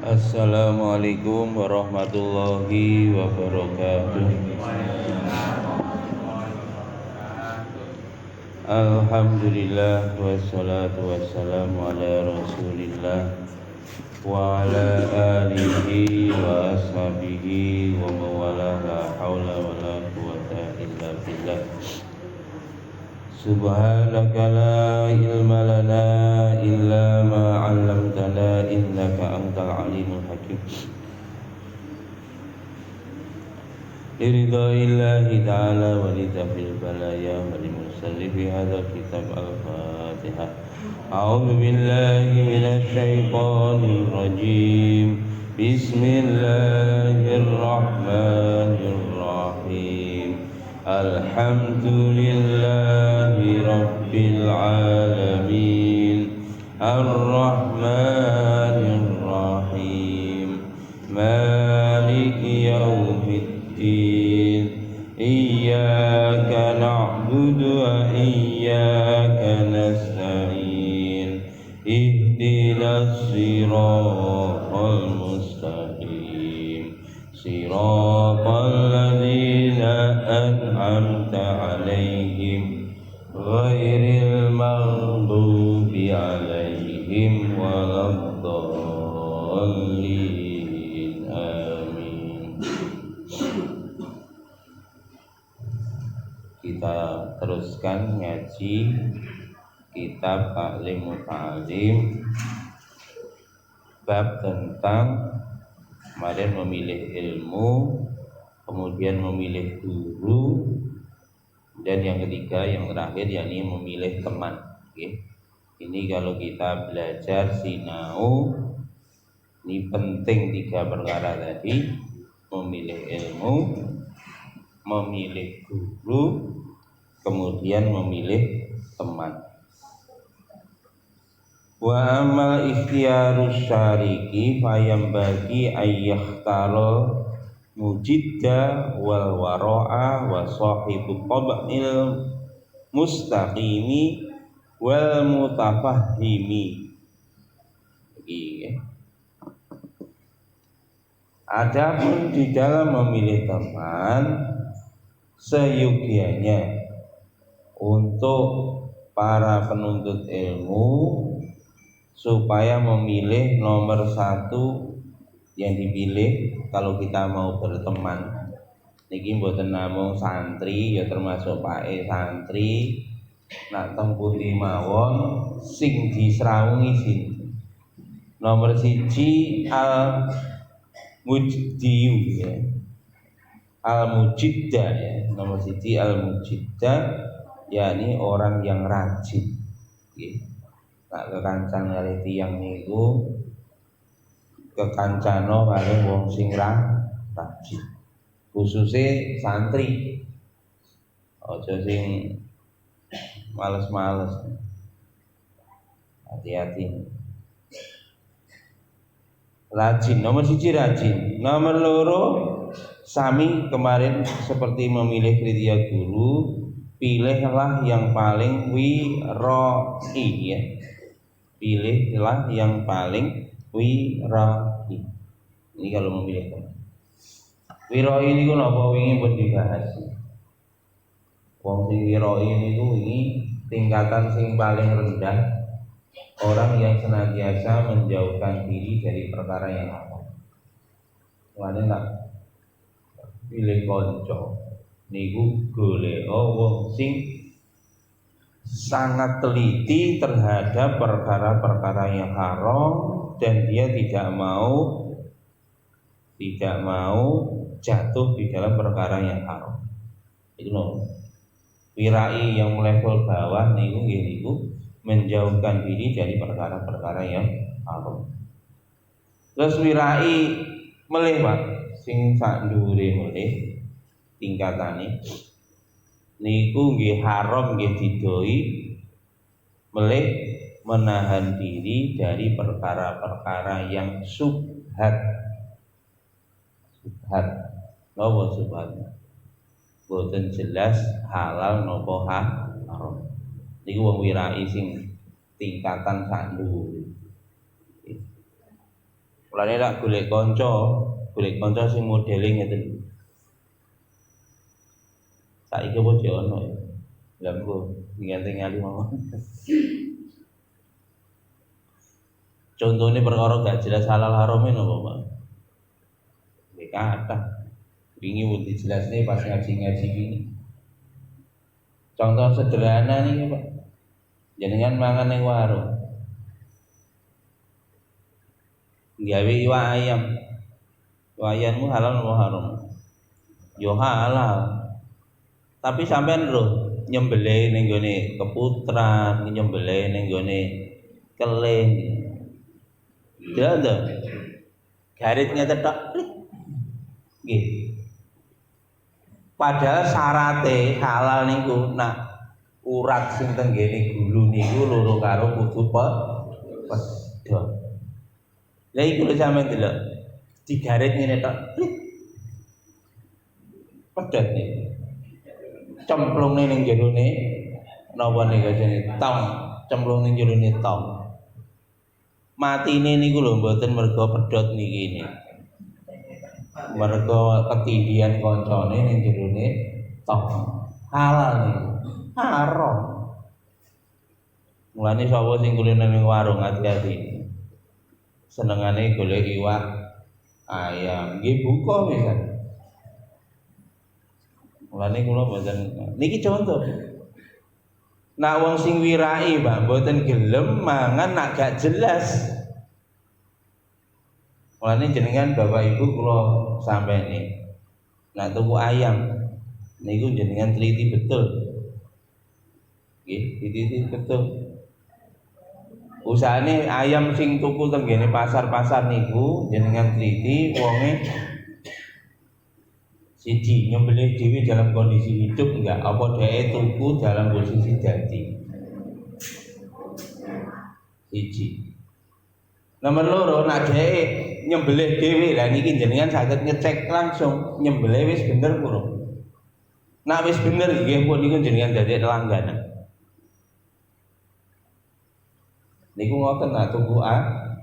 Assalamualaikum warahmatullahi wabarakatuh. Alhamdulillah wassalatu wassalamu ala Rasulillah wa ala alihi wa ashabihi wa mawala la haula wa la quwata illa billah. Subhanaka la ilma lana illa ma 'allamtana innaka antal alimul hakim. Liridha'illahi ta'ala wa lidafil balaya wa limusallifi hadha kitab al-fatihah. A'udhu billahi minash shaitanir rajim. Bismillahirrahmanirrahim. Alhamdulillahi rabbil alamin. Ar-Rahmanir Rahim. Maliki yaumiddin. Iyyaka na'budu wa iyyaka nasta'in. Ihdinas siratal mustaqim. Siratal ladzina an'amta 'alaihim ghairil maghdubi 'alaihim waladdallin. Amin. Kita teruskan ngaji kitab Ta'lim Muta'alim, bab tentang kemarin memilih ilmu, kemudian memilih guru, dan yang ketiga, yang terakhir yakni memilih teman. Ini kalau kita belajar sinau, ini penting tiga perkara tadi: memilih ilmu, memilih guru, kemudian memilih teman. Wa amal ikhtiyarus syariki fayam bagi ayyakhtaro mujidda wal wara'a wa sahibu tab'il mustaqimi wal mutafahhimi. Adapun di dalam memilih teman, seyogianya untuk para penuntut ilmu supaya memilih nomor satu yang dipilih kalau kita mau berteman. Niki mboten namung santri, ya termasuk pae santri, nak teng pundi mawon sing disrawungi sinten. Nomor siji al mujdiyu ya. Al mujidda ya. Nomor siji al mujidda, yakni orang yang rajin. Nak kekancan kali tiyang niku kekancano kali wong sing rajin. Khususnya santri. Aja sing males-males. Hati-hati. Rajin, nomor siji rajin. Nomor loro, sami kemarin seperti memilih kriteria guru, pilihlah yang paling wira'i ya. Pilihlah yang paling wira'i. Ini kalau memilih teman. Wira'i ini kan apa wingi pun dibahas. Wong sing wira'i niku wingi tingkatan sing paling rendah, orang yang senantiasa menjauhkan diri dari perkara yang haram. Mulane nak pilih kanca niku golek wong sing sangat teliti terhadap perkara-perkara yang haram dan dia tidak mau jatuh di dalam perkara yang haram. Itu loh. Wirai yang level bawah niku menjauhkan diri dari perkara-perkara yang haram. Terus wirai melih Pak, sing sak dhuwure melih tingkatane niku nggih haram nggih didoi, melih menahan diri dari perkara-perkara yang subhat. Napa subhat? Boten jelas halal napa haram. Niku wong wirai sing tingkatan sak dhuwur. Mulane lak golek kanca sing modele ngeten. Saiki apa jek ono ya. Lah engko nganti ngali mawon. Contohnya perkara gak jelas halal haramnya napa, Pak? Ya kata. Wingi pun dijelasne pas ngaji-ngaji ini. Contoh sederhana nih, Pak. Jenengan mangan ning warung. Gawe iwak ayam. Iwak ayammu halal apa haram? Yo halal. Tapi sampean lho nyembelih ning gone keputran, nyembelih ning gone keling. Ada garisnya tetap nggih. Padahal syaratnya halal niku nak urat sing tenggene gulu niku loro karo kudu pedhot. Lah iku lho sampeyan delok. Digarit ngene tok. Pedhot niku. Cemplungne ning jerone napa niku jenenge tong, cemplung ning jerone tong. Matine niku lho mboten mergo pedhot niki. Mergo ketindihan kancane ning jerone tong. Halal niku. Haram. Mulane sapa sing kuliner ning warung hati-hati. Senengane golek iwak ayam, nggih buka pisan. Mulane kula mboten niki contoh. Nak wong sing wirai, Pak, mboten gelem mangan nak gak jelas. Mulane jenengan Bapak Ibu kula sampeni. Nak tuku ayam niku jenengan teliti betul. Nggih, teliti betul. Usahane ayam sing tuku tenggene pasar-pasar niku jenengan teliti wonge siji nyembelih dhewe dalam kondisi hidup enggak apa dhek tuku dalam posisi dadi. Siji. Nomor loro nak dhek nyembelih dhewe lah niki jenengan saged ngecek langsung nyembelih wis bener kurang. Nak wis bener nggih pun niku jenengan dadi langganan. Niku ngoten nak tuku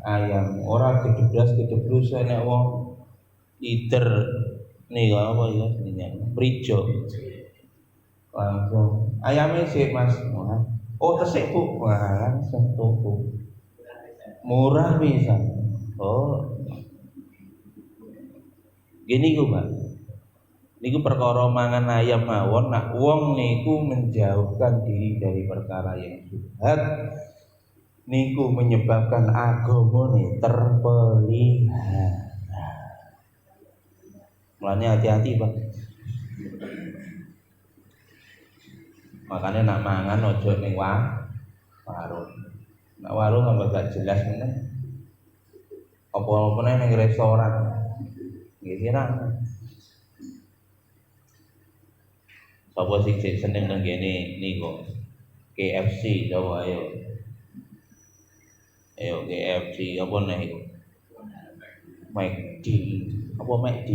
ayam ora gedeblas enek wong lider niku apa ya jenenge prijo. Langsung ayamnya sih Mas. Oh tesik Bu. Wah, langsung tuku. Murah bisa. Oh. Gini ku, Pak. Niku perkara mangan ayam mawon nak wong niku menjauhkan diri dari perkara yang syubhat. Niku menyebabkan agamane terpelihara. Mulane hati-hati, Pak. Makanya nak mangan ojo ning warung. Nak warung tambah gak jelas meneh. Apa-apa ning restoran. Nggih kira. Sapa sing seneng nang kene niku? KFC coba ayo. Ayo KFC apa nih iku? McD. Apa McD?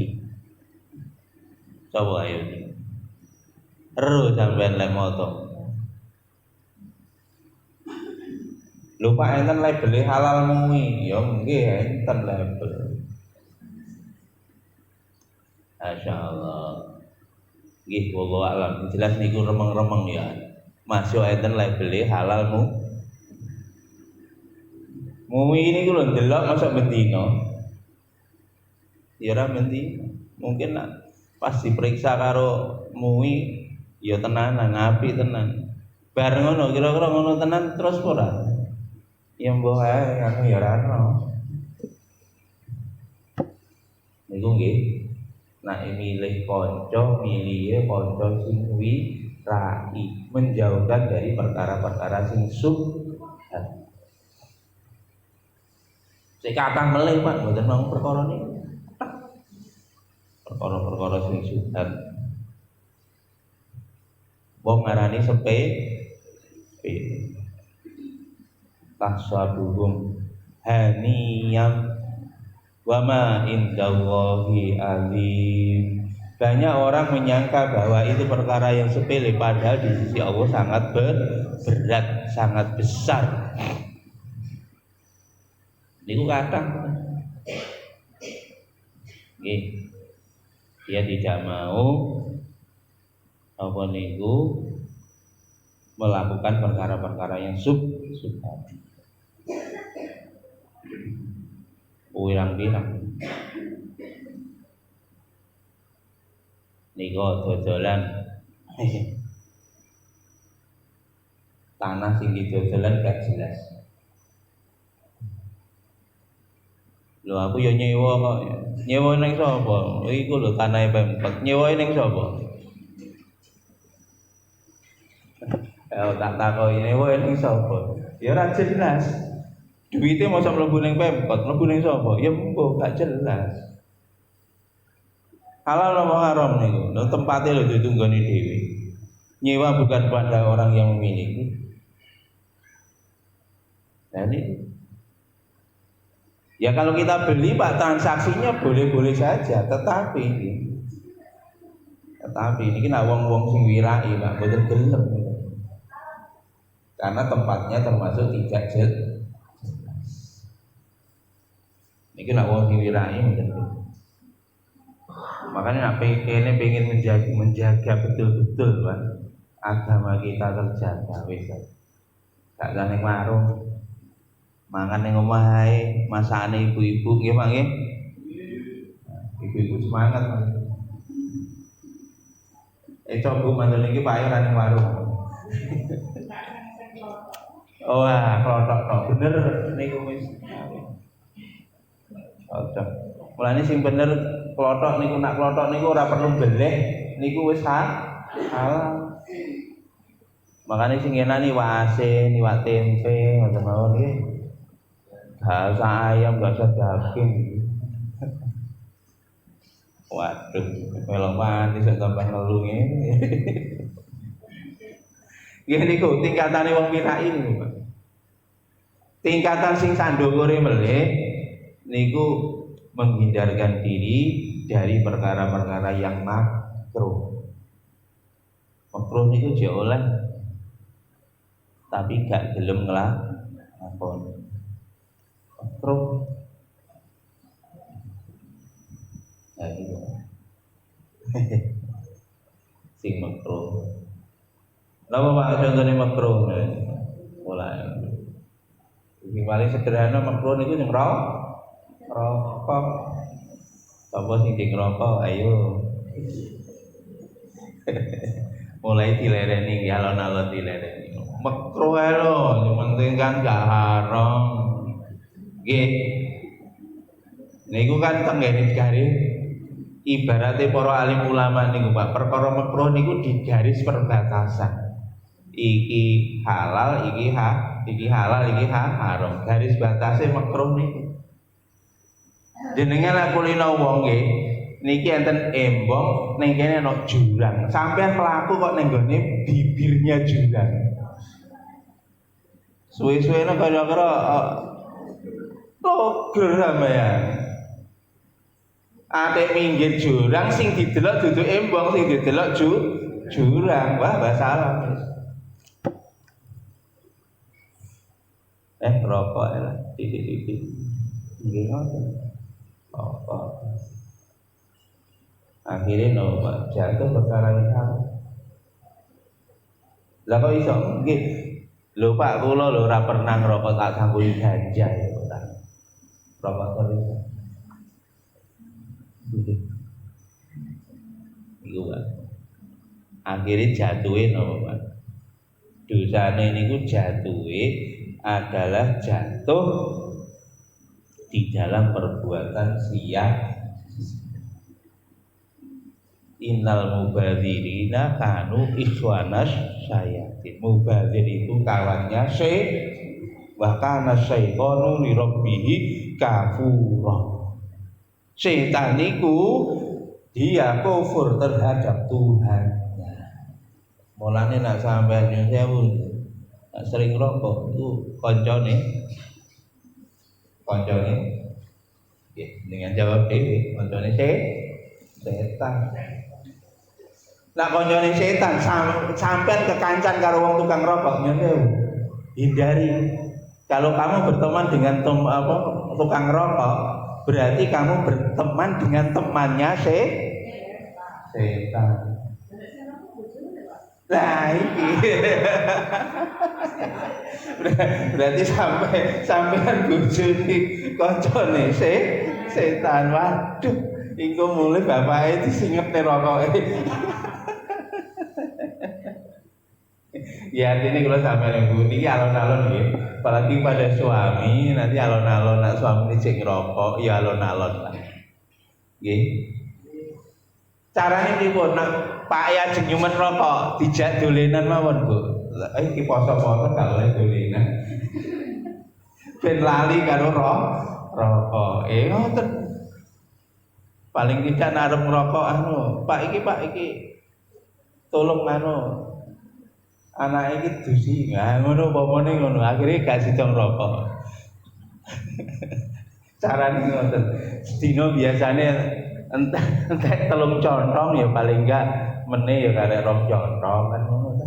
Coba ayo. Ero sampean lek moto. Lupa enten label halal mui, ya nggih enten label. Masyaallah. Nggih wallahu alam. Jelas niku remeng-remeng ya. Masuk enten label halal mui niku lho ndelok masa bendino. Ya ora bendino. Mungkin nak pas diperiksa karo mui ya tenanan, apik tenan. Bar ngono kira-kira ngono tenan terus ora? Ya mbah ae anu ya ora ono. Niku nggih. Nak milih kanca, milihe kanca sing wirai, menjauhkan dari perkara-perkara sing syubhat. Sik kakang melih Pak, mboten mau perkara niku. Perkara-perkara sing syubhat. Wong ngarani sepe tahsabuhum haniyam wa ma indallahi alim. Banyak orang menyangka bahwa itu perkara yang sepele padahal di sisi Allah sangat berat, sangat besar. Niku kadang Nggih. Dia tidak mau apa niku melakukan perkara-perkara yang subhat. Pirang-pirang niku dodolan tanah sing didodolan gak jelas. Lho aku ya nyewa kok. Nyewa ning sapa? Iku lho tanahe Pemkot. Nyewa ning sapa? Tak takoki nyewa ning sapa? Ya ora jelas. Duite mosok mlebu ning Pemkot, mlebu ning sapa? Ya mbuh gak jelas. Halal apa haram niku? Lho tempate lho ditunggoni dhewe. Nyewa bukan pada orang yang memiliki. Jadi ya kalau kita beli Pak transaksinya boleh-boleh saja, tetapi ini nek wong-wong sing wirai Pak boten gelem. Karena tempatnya termasuk tidak jelas. Niki nek wong sing wirai mboten. Makanya nek pengen menjaga betul-betul Pak agama kita terjaga wis. Gak ning warung mangan ning omah ae, masakane ibu-ibu nggih Pak nggih. Ibu-ibu semangat Pak. Coba mandan iki Pak ora ning warung. Oh klothok tok bener niku wis. Cocok. Mulane sing bener klothok niku nak klothok niku ora perlu beleh, niku wis halal. Makane sing enak iwak asin, iwak tempe, ngoten mawon nggih. Bahasa ayam bahasa daging. Waduh, melok manis sak tambah nelu ngene. Nggih niku tingkatane wong wirai niku, Pak. Tingkatan sing sandokure melih niku menghindarkan diri dari perkara-perkara yang makruh. Makruh niku jek oleh tapi gak gelem nglakoni. Makruh. Ya gitu. Sing makruh. Napa Pak contohnya makruh? Mulai. Iki paling sederhana makruh niku sing rokok. Sapa sing ngerokok ayo. Mulai dilereni alon-alon dilereni. Makruh ae lho, sing penting kan gak haram. Nggih. Niku kan tenggene garis ibaratnya para alim ulama niku Pak, perkara makruh niku di garis perbatasan. Iki halal, iki halal, iki haram. Garis batasnya makruh niku. Jenengan lek kulino wong nggih, niki enten embong ning kene ana jurang. Sampeyan mlaku kok ning gone bibirnya jurang. Suwe-suwene kira-kira togel sampeyan. Ate minggir jurang sing didelok dudu embong, sing didelok jurang. Wah, masalah. Rokok lah, titik-titik. Nggih ngoten. Rokok. Akhirnya Pak jatuh perkara ini. Lah kok iso? Nggih. Lho Pak, kula lho ora pernah ngerokok tak campuri ganja ya, Pak. Rokok terus. Iku Pak. Akhirnya jatuhe napa Pak? Dosane niku jatuhe adalah jatuh di dalam perbuatan sia. Innal mubadzirina kanu ikhwanas syayatin. Mubadzir itu kawannya bahkan syaitanu li rabbihi kafura. Setan niku dia kufur terhadap Tuhannya. Mulane nek sampeyan nyuwun sering rokok itu koncone dengan jawab dhewe koncone setan. Nah koncone setan sampean kekancan karo wong tukang rokok nyuwun hindari. Kalau kamu berteman dengan tukang rokok berarti kamu berteman dengan temannya setan. Nah ini berarti sampean bojone kancane setan. Waduh, iku mulai bapake disingepne rokoke. Ya artinya kalau sampean ibu ini alon-alon nggih, apalagi pada suami nanti alon-alon nak suami ini sing ngerokok ya alon-alon lah. Nggih. Carane pripun nak Pak ya jeng nyumet rokok dijak dolenan mawon, Bu. Iki poso-poso gak oleh dolenan. Ben lali karo rokok. Ngoten. Paling tidak arep ngerokok Pak iki tolong anak iki dusi. Nah, ngono pomone ngono. Akhire gak sida ngerokok. Carane ngoten. Sedina biasane entek telung contong ya paling enggak meneh ya karek rong contong kan ngono ta.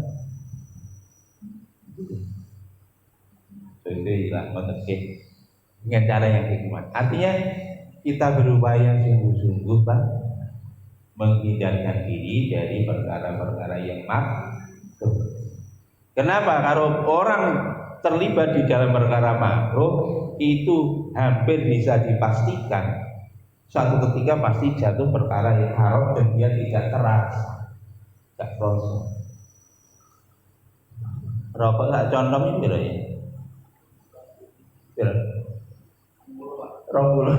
Jadi lah ngoten nggih. Dengan cara yang hikmat. Artinya kita berupaya sungguh-sungguh Pak menghindarkan diri dari perkara-perkara yang makruh. Kenapa? Kalau orang terlibat di dalam perkara makruh itu hampir bisa dipastikan suatu ketika pasti jatuh perkara yang haram dan dia tidak keras, tidak kroso. Rokok tak condong itu ya? Berapa? Rokok.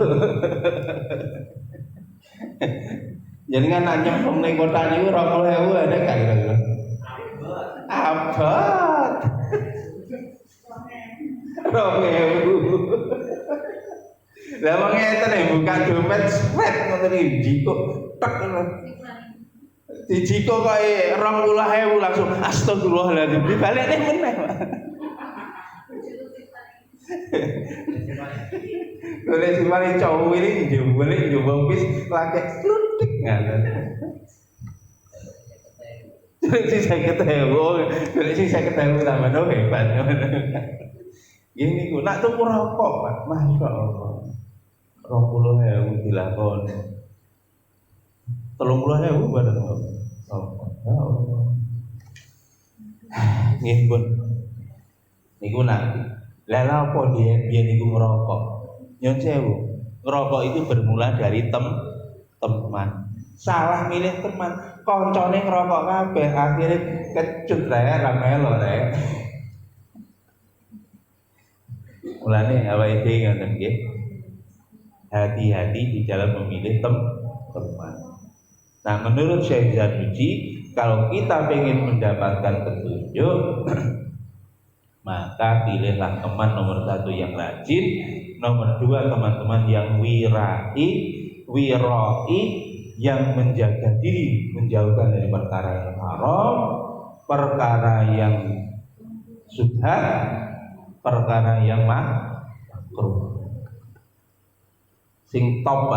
Jadi kan nanya pemilik kota ini rokok hewu ada kan kira-kira? Abad. Rokok hewu. Lah wong ngeten buka dompet sret ngoten iki jiko tek ngono. Dijiko kok 20.000 langsung astagfirullahaladzim dibalekne meneh. Golek simane cowok ini jebule njobong bis lagi klutik ngoten. Sing 50.000, golek sing 50.000 tambah hebat. Gini ku nak tuku rokok Pak, masyaallah. 20.000 dilakoni. 30.000 bareng rokok. Ya Allah. Nggih pun. Niku nak. Lah lha apa biyen niku ngerokok? Nyon sewu. Ngerokok itu bermula dari teman. Salah milih teman. Koncone ngerokok kabeh, akhirnya kecut rek ra melo rek. Mulane awake dhewe ngoten nggih. Hati-hati di dalam memilih teman. Nah, menurut Syekh Zanuji, kalau kita ingin mendapatkan petunjuk, maka pilihlah teman nomor 1 yang rajin, nomor 2 teman-teman yang wirai, yang menjaga diri, menjauhkan dari perkara yang haram, perkara yang subhat, perkara yang makruh. Sing top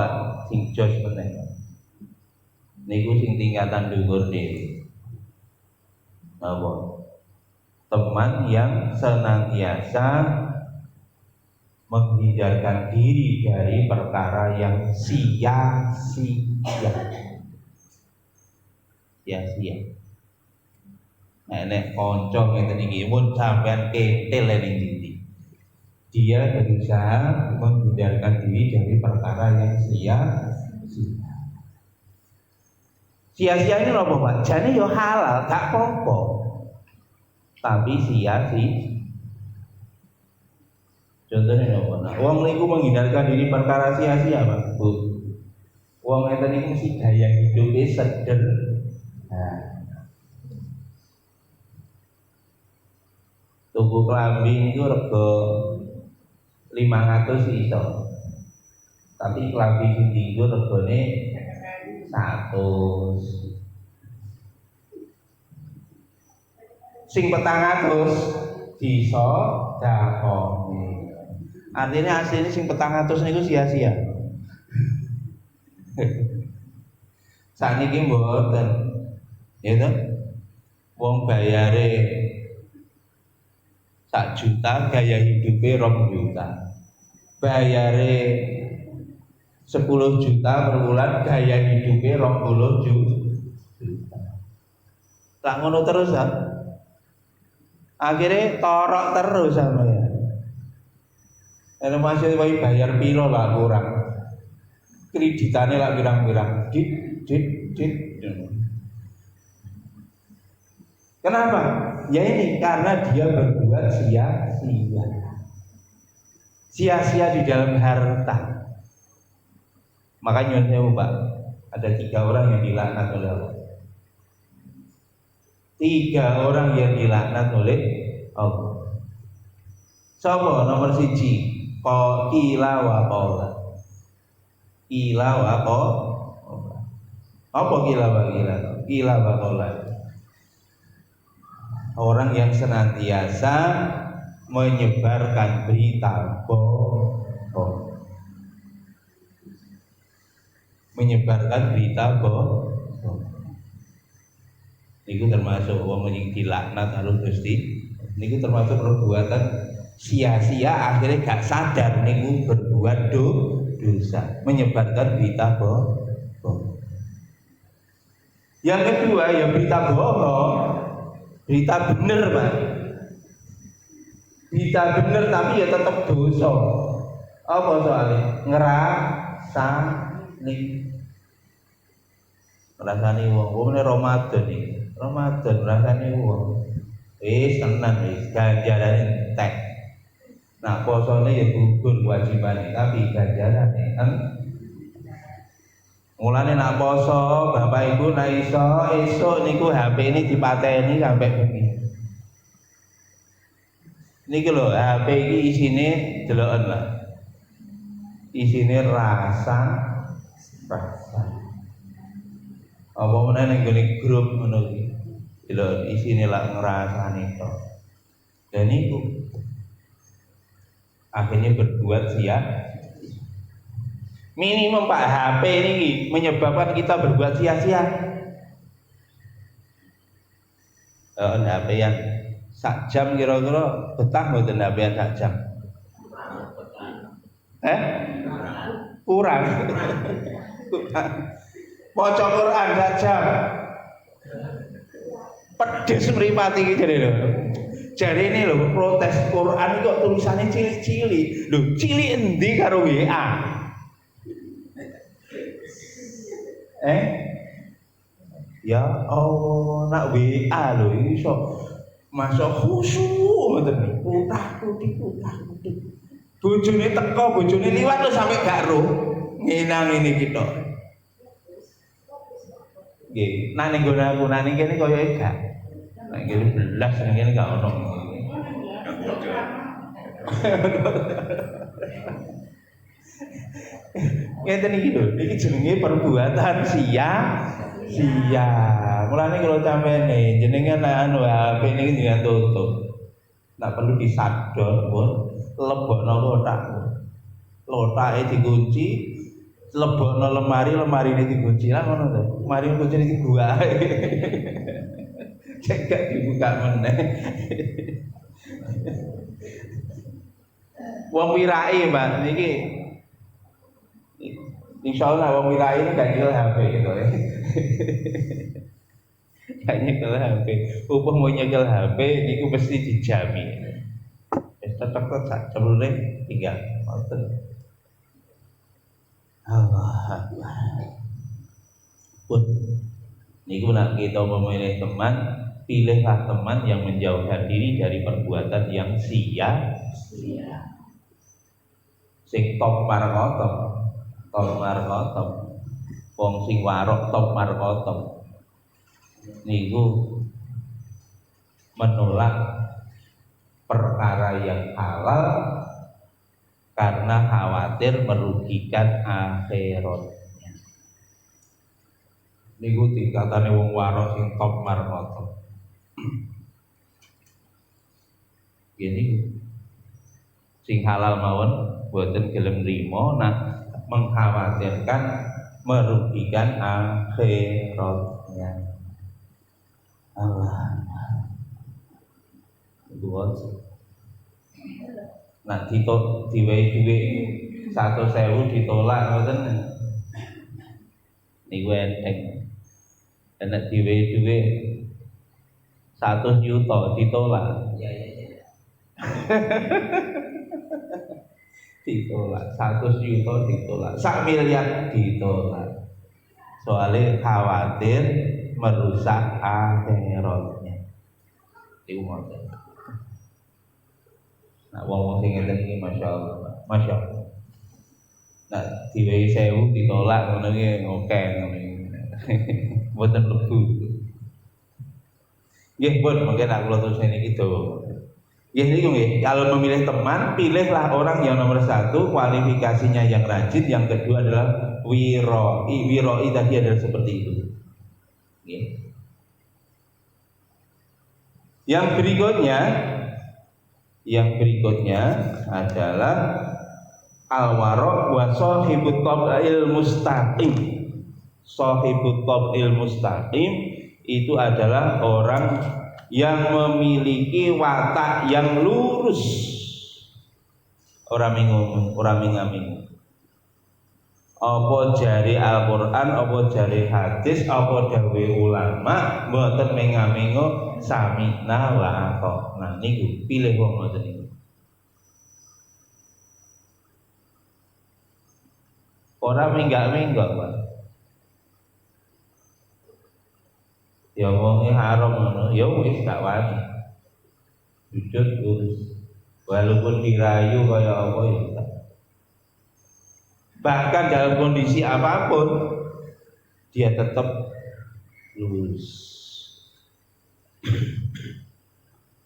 sing jos meneh. Niku sing tingkatan dhuwur dhewe. Napa? Teman yang senantiasa menghindarkan diri dari perkara yang sia-sia. Sia-sia. Nek kanca ngeten iki mun sampean ketel ning ndi. Dia berusaha menghindarkan diri dari perkara yang sia-sia. Sia-sia ini apa Pak? Jane yo halal, gak apa-apa. Tapi sia-sia. Contohnya apa? Nah, wong niku menghindarkan diri perkara sia-sia, Pak. Bu. Wong ngeten niku mesti gaya hidupe sederhana. Tuku klambi niku rega 500 iso. Tapi klambi sing dienggo regane 100. Sing 400 bisa dakoni. Artinya aslinya sing 400 niku sia-sia. Sakniki mboten. Ya to? Wong bayare 1 juta, gaya hidupnya 2 juta. Bayare 10 juta per bulan, gaya hidupnya 20 juta. Tak ngono terus kan? Akhirnya torok terus sama ya. Ini masih bayar piro lah kurang. Kreditannya lah birang-birang. Dit. Kenapa? Ya ini karena dia berbuat sia-sia. Sia-sia di dalam harta. Makanya saya Pak, ada 3 orang yang dilaknat oleh Allah. 3 orang yang dilaknat oleh Allah. Siapa nomor 1? Qila wa qala. Qila wa qala. Apa qila wa qila? Qila wa qala. Orang yang senantiasa menyebarkan berita bohong. Menyebarkan berita bohong. Niku termasuk wong sing dilaknat karo Gusti. Niku termasuk perbuatan sia-sia, akhirnya gak sadar niku berbuat dosa, menyebarkan berita bohong. Yang kedua ya berita bohong, berita bener Pak. Berita bener tapi ya tetap dosa. Apa soalnya? Ngrasani wong ini Ramadan iki. Ramadan ngrasani wong. Tenan ganjarane entek. Nah, posone ya gugur kewajibane, tapi ganjarane mulane nak poso, Bapak Ibu nak iso esuk niku HP ini dipateni sampai bengi. Niki lho, HP iki isine deloken lah. Isine rasa. Apa meneh ning gone grup ngono iki. Lho isine lak ngrasani to. Dan niku akhirnya berbuat sia. Minimum Pak, HP ini menyebabkan kita berbuat sia-sia. HP yang sak jam kira-kira betah mboten HP yang sak jam? Kurang. Maca Quran sak jam. Pedes mripate iki jare lho. Jare ini lho protes Quran kok tulisannya cilik-cilik. Lho, cilik endi karo WA? Ya Allah, nak WA lho iso masuk khusyuk ngoten. Utah-uti. Bojone teko, bojone liwat lho sampe gak roh. Nginang ini kita. Nggih, nang ning gone aku nang kene koyo gak. Nek kene belas ning kene gak ono. Ngeten iki lho, iki jenenge perbuatan sia-sia. Mulane kalau sampeyan jenengan anu HP niki jangan tutup. Ndak perlu disador pun, lebokno kotak. Lotake dikunci, lebokno lemari ini dikunci lah ngono to. Mari kunci iki gua. Cek gak dibuka meneh. Wong wirai Mbak niki insyaallah wong wirai ini gak nyekel HP gitu ya. Gak nyekel HP. Upah mau nyekel HP niku mesti dijamin. Tetep sak celule tinggal ngoten. Allah Akbar. Niku nak kita memilih teman, pilihlah teman yang menjauhkan diri dari perbuatan yang sia-sia. Sing top markotom, wong sing warok top markotom. Niku menolak perkara yang halal karena khawatir merugikan akhiratnya. Niku tingkatane wong warok sing top markotom. Gini sing halal mawon boten gelem nrimo, nah mengkhawatirkan merugikan akhiratnya. Allah. Itu nah diwehi dhuwit 100.000 ditolak ngoten. Niku enteng. Nek dhewe-dhewe 100 juta ditolak. Ya. Ditolak 100 juta ditolak. 1 miliar ditolak. Soalnya khawatir merusak akhiratnya. Iku ngoten. Nah, wong sing ngeten iki masyaallah. Masyaallah. Nah, diwehi 1000 ditolak ngono iki oke ngono iki. Mboten lebu. Nggih, pun mungkin aku terus niki dawa. Nggih niku nggih, kalau memilih teman, pilihlah orang yang nomor 1 kualifikasinya yang rajin, yang kedua adalah wiroi. Wiroi tadi adalah seperti itu. Nggih. Yang berikutnya adalah al-wara' wa sahibut tab'il mustaqim. Sahibut tab'il mustaqim itu adalah orang yang memiliki watak yang lurus. Ora mingung, ora mingaming. Apa jari Al-Qur'an, apa jari hadis, apa dawe ulama, mboten mengamingo sami'na wa ata'na. Niku pilih wong ngoten niku. Ora minggak-minggak, Pak. Ya wonge haram ngono, ya wis gak wani. Jujur lurus. Walaupun dirayu kaya apa ya. Bahkan dalam kondisi apapun dia tetap lurus.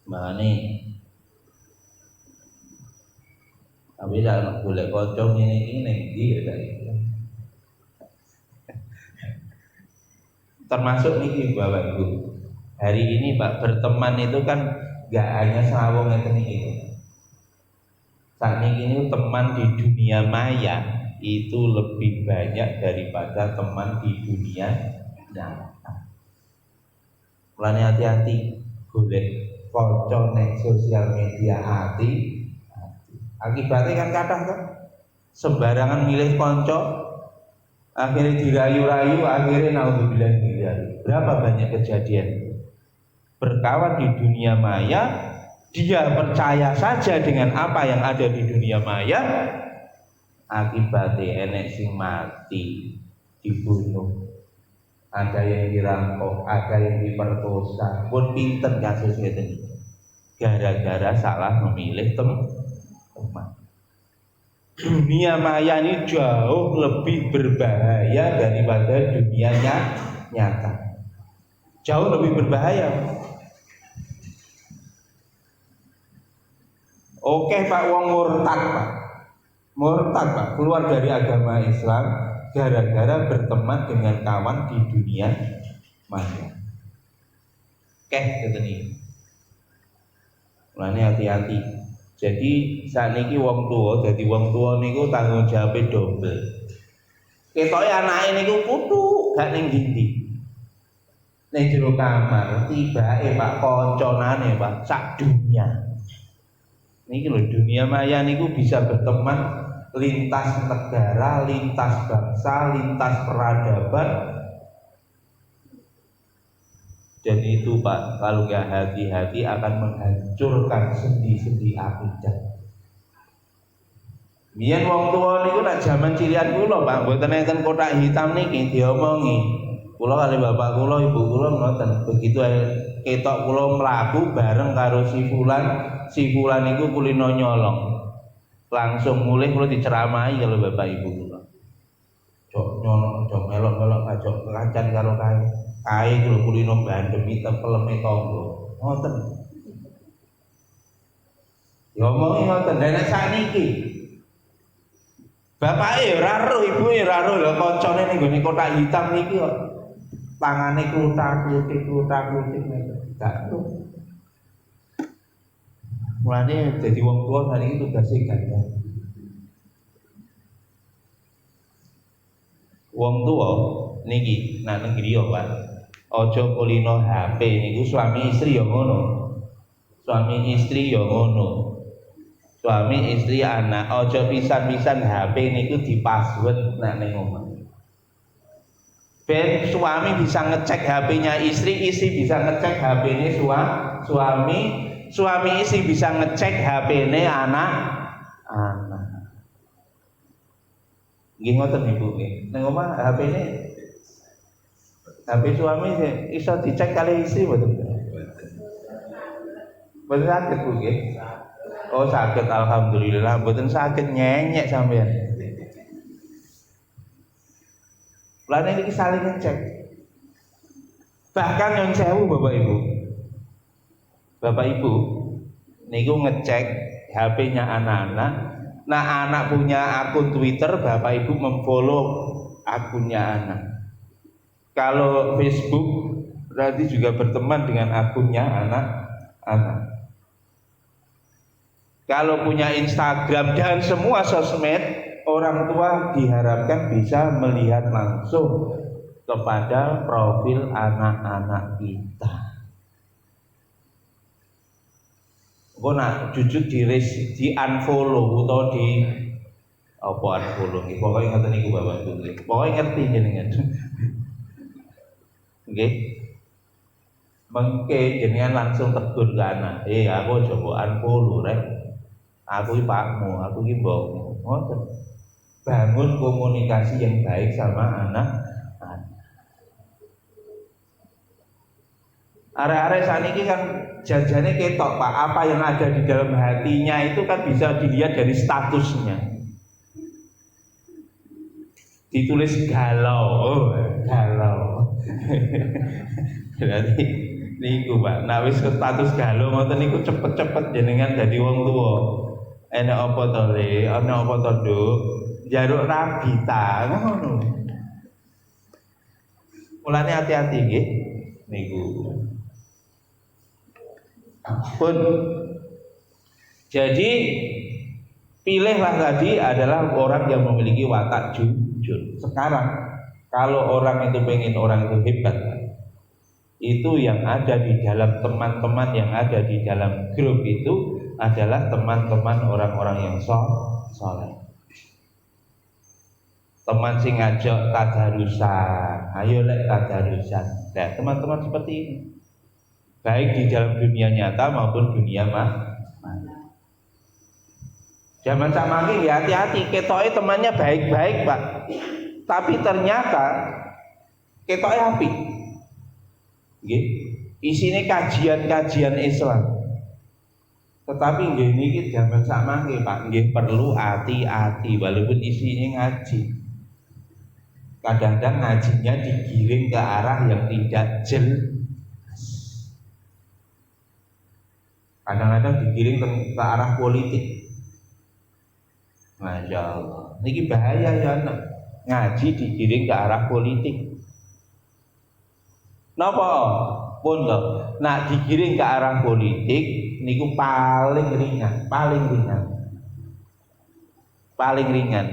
Makane tapi nek golek kanca ngene iki ning ndi ya saiki. Termasuk niki Bapak Ibu. Hari ini Pak berteman itu kan gak hanya sawung ngeten iki. Saat ini teman di dunia maya itu lebih banyak daripada teman di dunia nyata. Mulane hati-hati golek kanca ning sosial media hati. Akibatnya kan kadang kan sembarangan milih kanca, akhirnya dirayu-rayu, akhirnya naudzubillah. Berapa banyak kejadian berkawan di dunia maya, dia percaya saja dengan apa yang ada di dunia maya, akibatnya enek sing mati, dibunuh, ada yang dirampok, ada yang diperkosa, pun pinter kasus ngeten iki. Gara-gara salah memilih teman. Dunia maya ini jauh lebih berbahaya daripada dunia nyata. Jauh lebih berbahaya. Oke Pak, wong murtad Pak. Murtad Pak, keluar dari agama Islam gara-gara berteman dengan kawan di dunia maya. Ngeten iki. Mulane hati-hati. Jadi sakniki wong tua, jadi wong tua niku tanggung jawabnya double. Ketoke anake niku kudu gak ning ndi. Ning jero kamar, tibake Pak konconane Pak sak dunia. Niki lho dunia maya niku bisa berteman lintas negara, lintas bangsa, lintas peradaban. Dan itu Pak, kalau nggak hati-hati akan menghancurkan sendi-sendi akidah. Biyen wong tua niku nak jaman cilian kula Pak, mboten enten kotak hitam niki diomongi. Kula kali bapak kula, ibu kula ngoten. Begitu ketok kula mlaku bareng karo si Fulan niku kulino nyolong. Langsung mulih kula diceramahi kalau bapak ibu kula. Cok nyolong, cok melok-melok kacok kancan karo kae. Kae kula kulino bandemi tempeleme tangga. Ngoten. Ya omongi ngoten, nek sakniki bapake ora roh, ibuke ora roh, lha kancane ning gone kotak hitam niki kok tangane klutak-klutik gak roh. Mulane dadi wong tua hari itu tugasé ganda. Wong tua niki nak ning griya Pak. Aja kulino HP niku suami istri ya ngono. Suami istri ya ngono. Suami, istri, anak. Ojo pisan-pisan HP niku di password nek ning omah. Ben suami bisa ngecek HP-nya istri, istri bisa ngecek HP-nya suami, suami istri bisa ngecek HP-nya anak. Nggih ngoten Ibu nggih. Ning omah HP-ne HP suami iso dicek kali istri mboten. Mboten saged Bu nggih. Oh saged alhamdulillah, mboten saged nyenyek sampean. Lah niki saling ngecek. Bahkan nyun sewu Bapak Ibu. Bapak Ibu niku ngecek HP-nya anak-anak. Nah anak punya akun Twitter, Bapak Ibu memfollow akunnya anak. Kalau Facebook berarti juga berteman dengan akunnya anak-anak. Kalau punya Instagram dan semua sosmed, orang tua diharapkan bisa melihat langsung kepada profil anak-anak kita. Kok nak jujur di unfollow atau di apa unfollow nggih pokoke ngoten niku Bapak Ibu nggih. Pokoke ngerti jenengan. Nggih. Mengke jenengan langsung tegur ke anak. Aku coba unfollow rek. Aku iki pakmu, aku iki mbokmu. Ngoten. Bangun komunikasi yang baik sama anak. Arek-arek saniki kan janjane ketok Pak, apa yang ada di dalam hatinya itu kan bisa dilihat dari statusnya. Ditulis galau, oh, galau. Berarti niku Pak, nek wis status galau ngoten niku cepet-cepet jenengan dadi wong tuwa. Enak apa to Le, ana apa to Nduk? Njaluk rabi ta ngono. Mulane hati-hati nggih niku. Pun jadi pilihlah tadi adalah orang yang memiliki watak jujur. Sekarang kalau orang itu pengen orang itu hebat, itu yang ada di dalam teman-teman yang ada di dalam grup itu adalah teman-teman orang-orang yang soleh. Teman sing ngajak tadarusan, ayo lek tadarusan. Nah, teman-teman seperti ini baik di dalam dunia nyata maupun dunia maya. Zaman samangke ya hati-hati, ketoke temannya baik-baik Pak, tapi ternyata ketoke apik. Nggih, isine kajian-kajian Islam. Tetapi nggih niki zaman samangke Pak, nggih perlu hati-hati walaupun isine ngaji. Kadang-kadang ngajinya digiring ke arah yang tidak jelas. Kadang-kadang digiring ke arah politik. Masya Allah, niki bahaya ya anak. Ngaji digiring ke arah politik. Napa? Pun to. Nah, digiring ke arah politik niku paling ringan.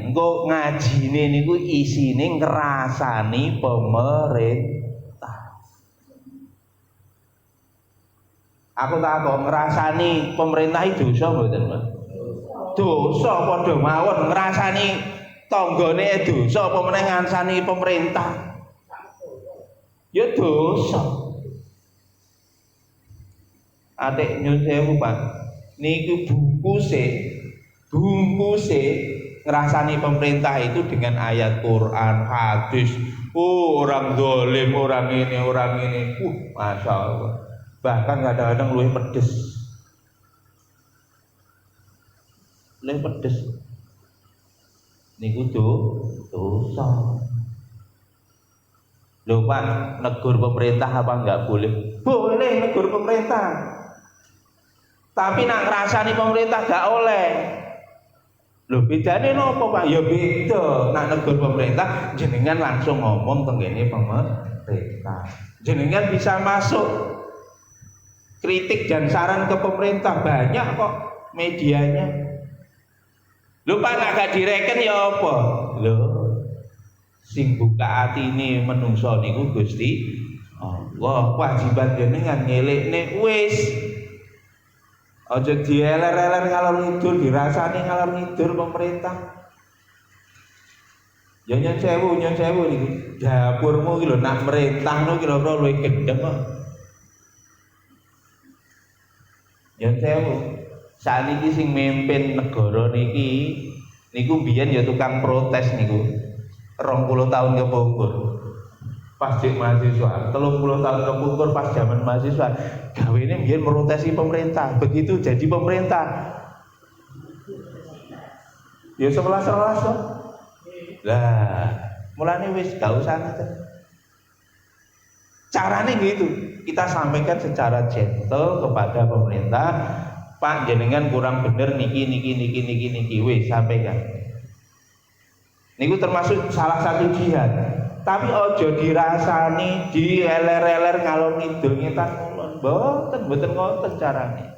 Engko ngajine niku isine ngrasani pemerintah. Aku tak kok ngrasani pemerintah itu dosa mboten, Mas? Dosa padha mawon ngrasani tanggane dosa apa meneh ngansani pemerintah. Ya dosa. Atik nyun sewu Pak. Niku bungkuse ngrasani pemerintah itu dengan ayat Quran, hadis. Orang dolim, orang ini. Masya Allah. Bahkan kadang-kadang luwih pedes. Niku dosa. Lho Pak, negur pemerintah apa enggak boleh? Boleh negur pemerintah. Tapi nak ngrasani pemerintah enggak oleh. Lho bedane nopo Pak? Ya beda. Nak negur pemerintah jenengan langsung ngomong tenggene pemerintah. Jenengan bisa masuk kritik dan saran ke pemerintah, banyak kok medianya. Lho Pak nak gak direken ya apa? Lho sing buka atine menungso niku Gusti Allah. Kewajiban jenengan ngelekne wis. Aja dieler-eler ngalor ngidul, dirasani ngalor ngidul pemerintah. Ya nyon sewu niki. Dapurmu iki lho nak merintah no kira-kira luwih gendeng kok. Nyon sewu. Saniki sing mimpin negara niki niku mbiyen ya tukang protes niku. 20 tahun kepungkur. Pas jadi mahasiswa, 30 tahun kepungkur pas zaman mahasiswa, gawene mbiyen merotesi pemerintah. Begitu jadi pemerintah, ya 11 kok. Lah, mulane wis gak usah ngeten. Carane gitu, kita sampaikan secara gentle kepada pemerintah, Pak jenengan kurang bener niki wis sampaikan. Niku termasuk salah satu jihad. Tapi ojo dirasani, dieler-eler ngalor ngidul ngetan ngulon. Mboten ngoten carane.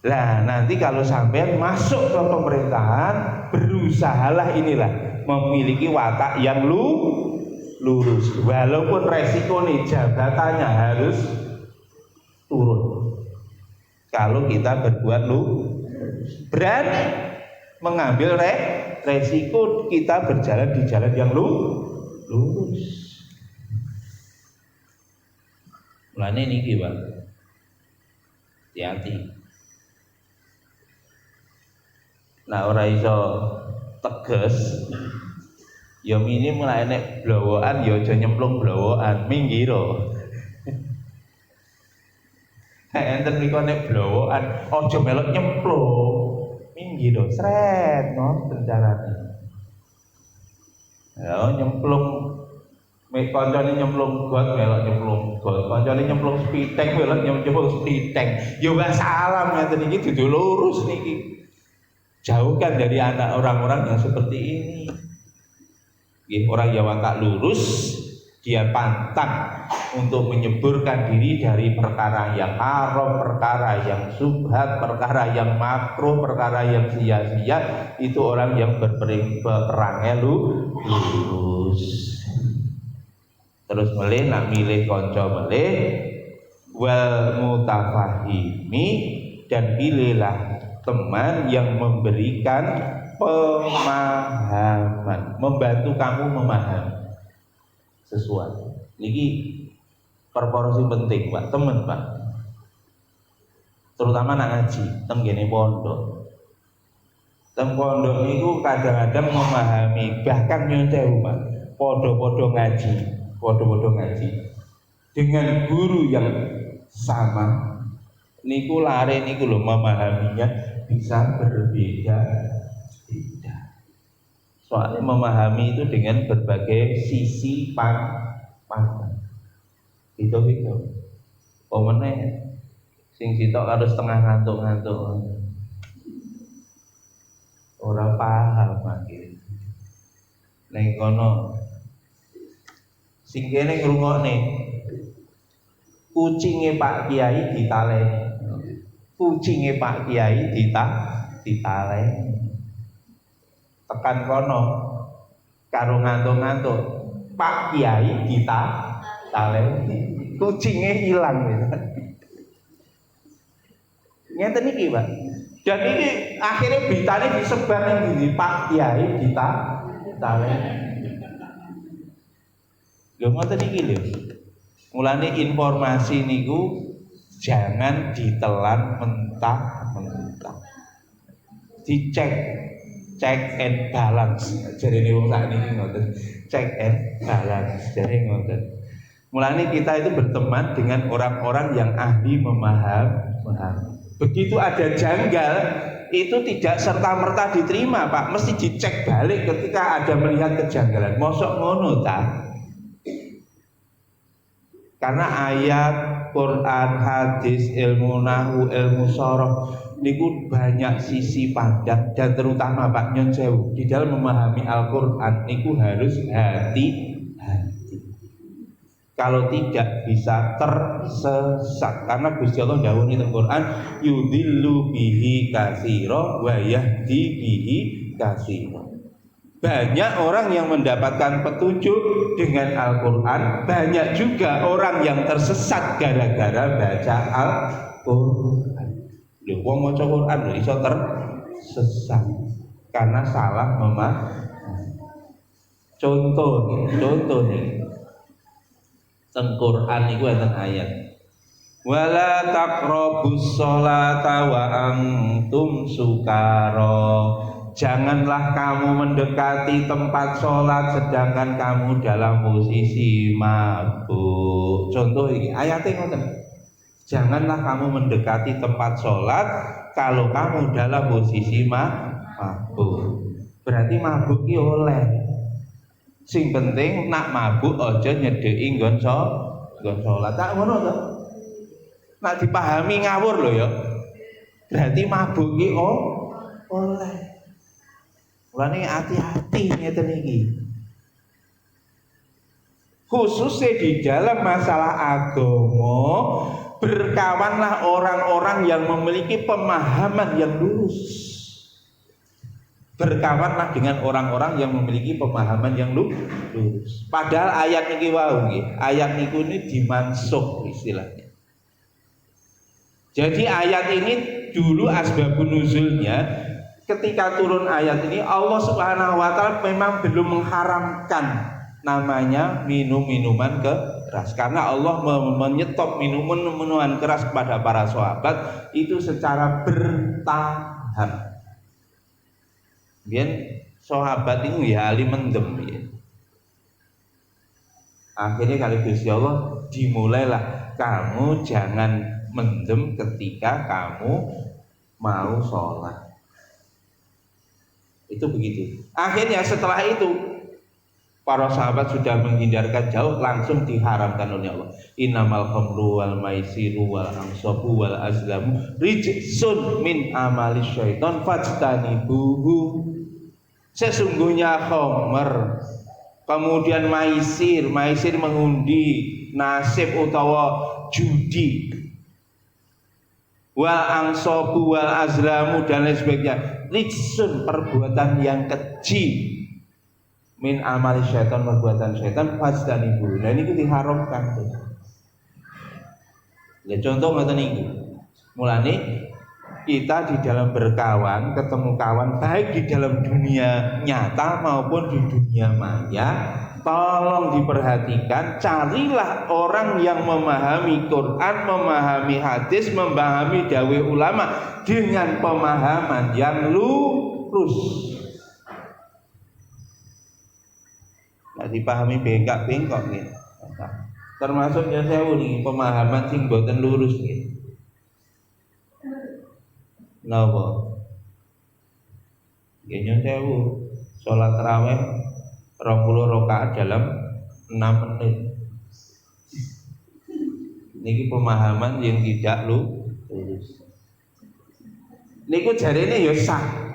Lah nanti kalau sampai masuk ke pemerintahan, berusahalah inilah memiliki watak yang lurus. Walaupun resiko nih jabatannya harus turun. Kalau kita berbuat berani mengambil resiko, kita berjalan di jalan yang lurus. Mulane niki, Pak. Hati-hati. Nah ora iso teges, ya minim lah enek blowokan, ya aja nyemplung blowokan, minggiro. Enten niku nek blowokan, aja melok nyemplung, minggiro, sret no bencarane. Ya nyemplung, kancane nyemplung got melok nyemplung got, kancane nyemplung spiteng melok nyemplung spiteng. Ya wassalam ngeten iki dudu lurus niki. Jauhkan dari anak orang-orang yang seperti ini. Orang yang watak lurus, dia pantang untuk menyeburkan diri dari perkara yang haram, perkara yang subhat, perkara yang makruh, perkara yang sia-sia. Itu orang yang berperangnya lurus. Terus nak milih konco melih wal mutafahimi, dan pilihlah teman yang memberikan pemahaman, membantu kamu memahami sesuatu. Niki proporsi penting, Pak, teman, Pak. Terutama nak ngaji, tenggene pondok. Teng pondok niku kadang-kadang memahami, bahkan nyontewu, Pak. Podo-podo ngaji dengan guru yang sama. Niku lare niku lho memahaminya bisa berbeda. Soalnya memahami itu dengan berbagai sisi pandang. Itu. Omene sing sitok harus setengah ngantuk-ngantuk. Ora paham akhir. Ning kono sing kene ngrungokne kucinge Pak Kiai ditaleni. Kucinge Pak Kiai ditaleni. Tekan kono karo ngantuk-ngantuk Pak Kiai ditaleni. Kucinge ilang gitu. Ngeten iki, Pak. Dan ini akhirnya beritanya disebar ning Pak Kiai ditaleni. Lho ngoten iki lho. Mulane informasi niku jangan ditelan mentah-mentah. Dicek, check and balance. Jarine wong sakniki ngoten. Check and balance. Jarine ngoten. Mulane kita itu berteman dengan orang-orang yang ahli memahami. Begitu ada janggal, itu tidak serta-merta diterima, Pak. Mesti dicek balik ketika ada melihat kejanggalan. Mosok ngono ta? Karena ayat Quran, hadis, ilmu nahwu, ilmu soroh niku banyak sisi pandang, dan terutama Pak Nyon Sewu di dalam memahami Al-Quran niku harus hati-hati. Kalau tidak bisa tersesat, karena Gusti Allah dawuh ing Al-Quran yudhillu bihi katsira wa yahdi bihi katsira. Banyak orang yang mendapatkan petunjuk dengan Al-Quran, banyak juga orang yang tersesat gara-gara baca Al-Quran. Quran. Lho wong maca Quran lho iso tersesat karena salah memahami. Contoh nih. Teng Quran iku wonten ayat. Wala taqrabus sholata wa antum sukara. Janganlah kamu mendekati tempat sholat sedangkan kamu dalam posisi mabuk. Contoh ini ayatnya ngoten. Janganlah kamu mendekati tempat sholat kalau kamu dalam posisi mabuk. Berarti mabuk iki oleh. Sing penting nak mabuk aja nyedeki nggon sholat. Tak ngono to? Nak dipahami ngawur lho ya. Berarti mabuk iki oleh. Mulane hati-hati ngeten iki. Khususnya di dalam masalah agama, berkawanlah orang-orang yang memiliki pemahaman yang lurus. Berkawanlah dengan orang-orang yang memiliki pemahaman yang lurus. Padahal ayat niki wau nggih, ayat niku ini dimansuh istilahnya. Jadi ayat ini dulu asbabun nuzulnya ketika turun ayat ini Allah Subhanahu wa taala memang belum mengharamkan namanya minuman keras karena Allah menyetop minuman keras kepada para sahabat itu secara bertahap. Biyen sahabat itu ya ali mendem ya. Akhirnya kali Gusti Allah dimulailah kamu jangan mendem ketika kamu mau sholat. Itu begitu. Akhirnya setelah itu para sahabat sudah menghindarkan jauh, langsung diharamkan oleh Allah. Innamal khamru wal maisiru wal ansabu wal azlamu rijsun min amali syaiton fajtanibuhu. Sesungguhnya khamr, kemudian maisir mengundi, nasib utawa judi, wal ansabu wal azlamu dan lain sebagainya, rijsun perbuatan yang keji, min amali syaitan perbuatan syaitan fajtanibuhu. Nah ini diharamkan. Ya contoh ngoten niku. Mulane kita di dalam berkawan, ketemu kawan baik di dalam dunia nyata maupun di dunia maya, tolong diperhatikan, carilah orang yang memahami Quran, memahami hadis, memahami dawuh ulama dengan pemahaman yang lurus. Nah, dipahami bengkak-bengkok gitu. Termasuk ya sewu nih pemahaman sing boten lurus gitu. Napa? Ya nyon sewu salat tarawih 20 rakaat dalam 6 menit. Niki pemahaman yang tidak lurus. Niku jarene ya sah.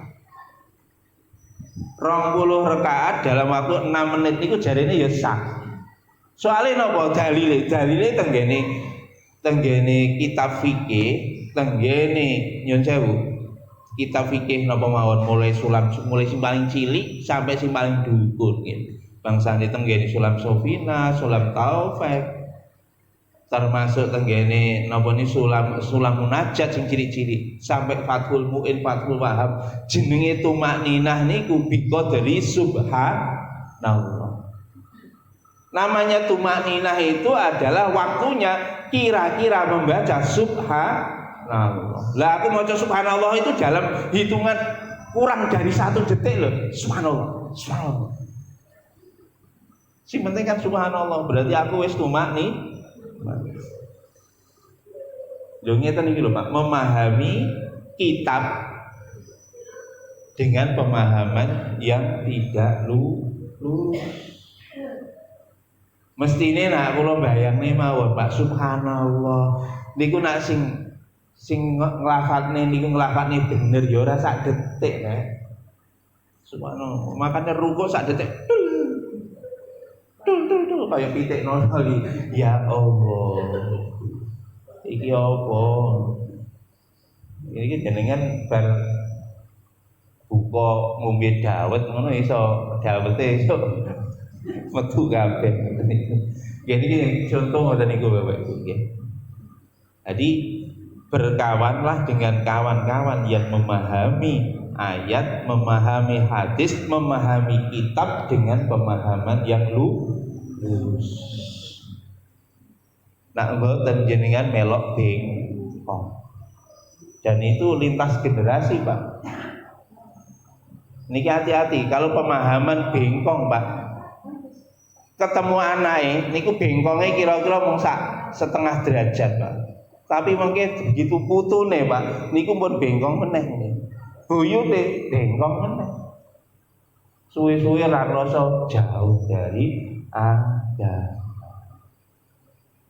20 rakaat dalam waktu 6 menit niku jarene ya sah. Soalnya napa dalile? Dalile tenggene kitab fikih, tenggene nyon sewu. Kitab fikih napa mawon mulai sing paling cilik sampai sing paling dhuwur nggih. Bangsane tenggene sulam sofina, sulam taufik, termasuk tenggene napa ni sulam munajat sing cilik-cilik sampai fathul muin, fathul wahab. Jenenge tumakninah niku biqadri subhanallah. Namanya tumakninah itu adalah waktunya kira-kira membaca subhanallah. Lah aku maca subhanallah itu dalam hitungan kurang dari 1 detik loh. Subhanallah. Si penting kan subhanallah, berarti aku wis tumakni. Lho ngeten iki lho Pak, memahami kitab dengan pemahaman yang tidak lurus. Mestine nak kula bayangne mawon Pak, subhanallah niku nak sing nglafadzne niku nglafadzne bener ya ora sak detik nek. Subhanallah, makanya rukuk sak detik. Tul kayak pitik nol. Ya Allah. Iki apa? Iki jenengan bar buka ngombe dawet ngono iso dawete iso metu kabeh. Ya niki contoh ngoten niku Bapak Ibu nggih. Jadi berkawanlah dengan kawan-kawan yang memahami ayat, memahami hadis, memahami kitab dengan pemahaman yang lurus. Nak mboten jenengan melok bengkong. Dan itu lintas generasi, Pak. Niki hati-hati kalau pemahaman bengkong, Pak. Ketemu anake niku bengkongnya kira-kira mung setengah derajat, Pak. Tapi mungkin begitu putune, Pak, niku pun bengkong meneh. Buyute bengkong meneh. Suwe-suwe ra krasa jauh dari agama.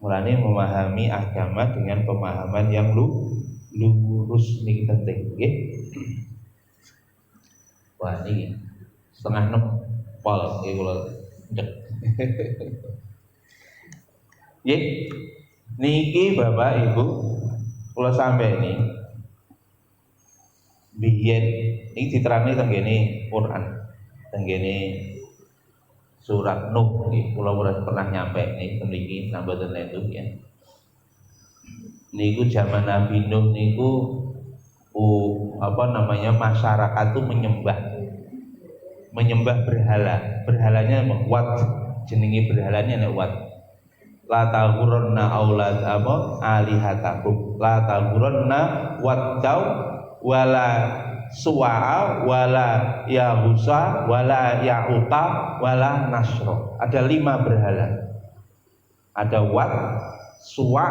Mulane memahami agama dengan pemahaman yang lurus niki penting, nggih. Wah niki setengah 6 pol nggih kula ndek. Nggih. Niki Bapak Ibu kula sampai ini biyen iki diterangke teng ngene Quran, teng ngene surat Nuh nggih. Kula pernah nyampe niki mriki nambaten itu ya. Niku zaman Nabi Nuh niku masyarakat itu menyembah berhala. Berhalanya Wat, jenenge berhalanya nek Wat. La taghurunna aulad alihatakum. La taghurunna wattau wala suwa'a wala yahusa wala ya'uqa wala nasro. Ada 5 berhala. Ada Wat, Suwa,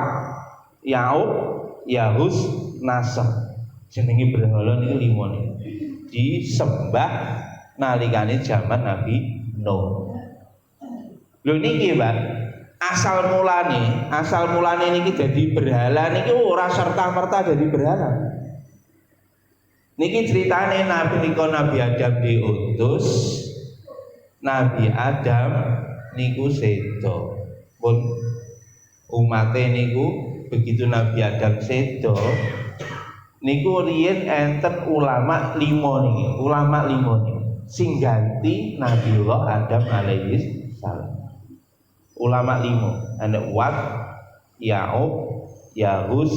Ya'uq, Yahus, Nasr. Jenenge berhala niku 5 niku. Disembah nalikane zaman Nabi Nuh. Lho niki, Pak, asal mulane niki dadi berhala niki ora serta-merta dadi berhala. Niki ceritane Nabi Adam diutus. Nabi Adam niku sedo. Pun umate niku begitu Nabi Adam sedo niku riyen enten ulama 5 niki. Ulama 5 niki sing ganti Nabiullah Adam alaihi salam. Ulama 5, ana Wat, Ya'uq, Yahus,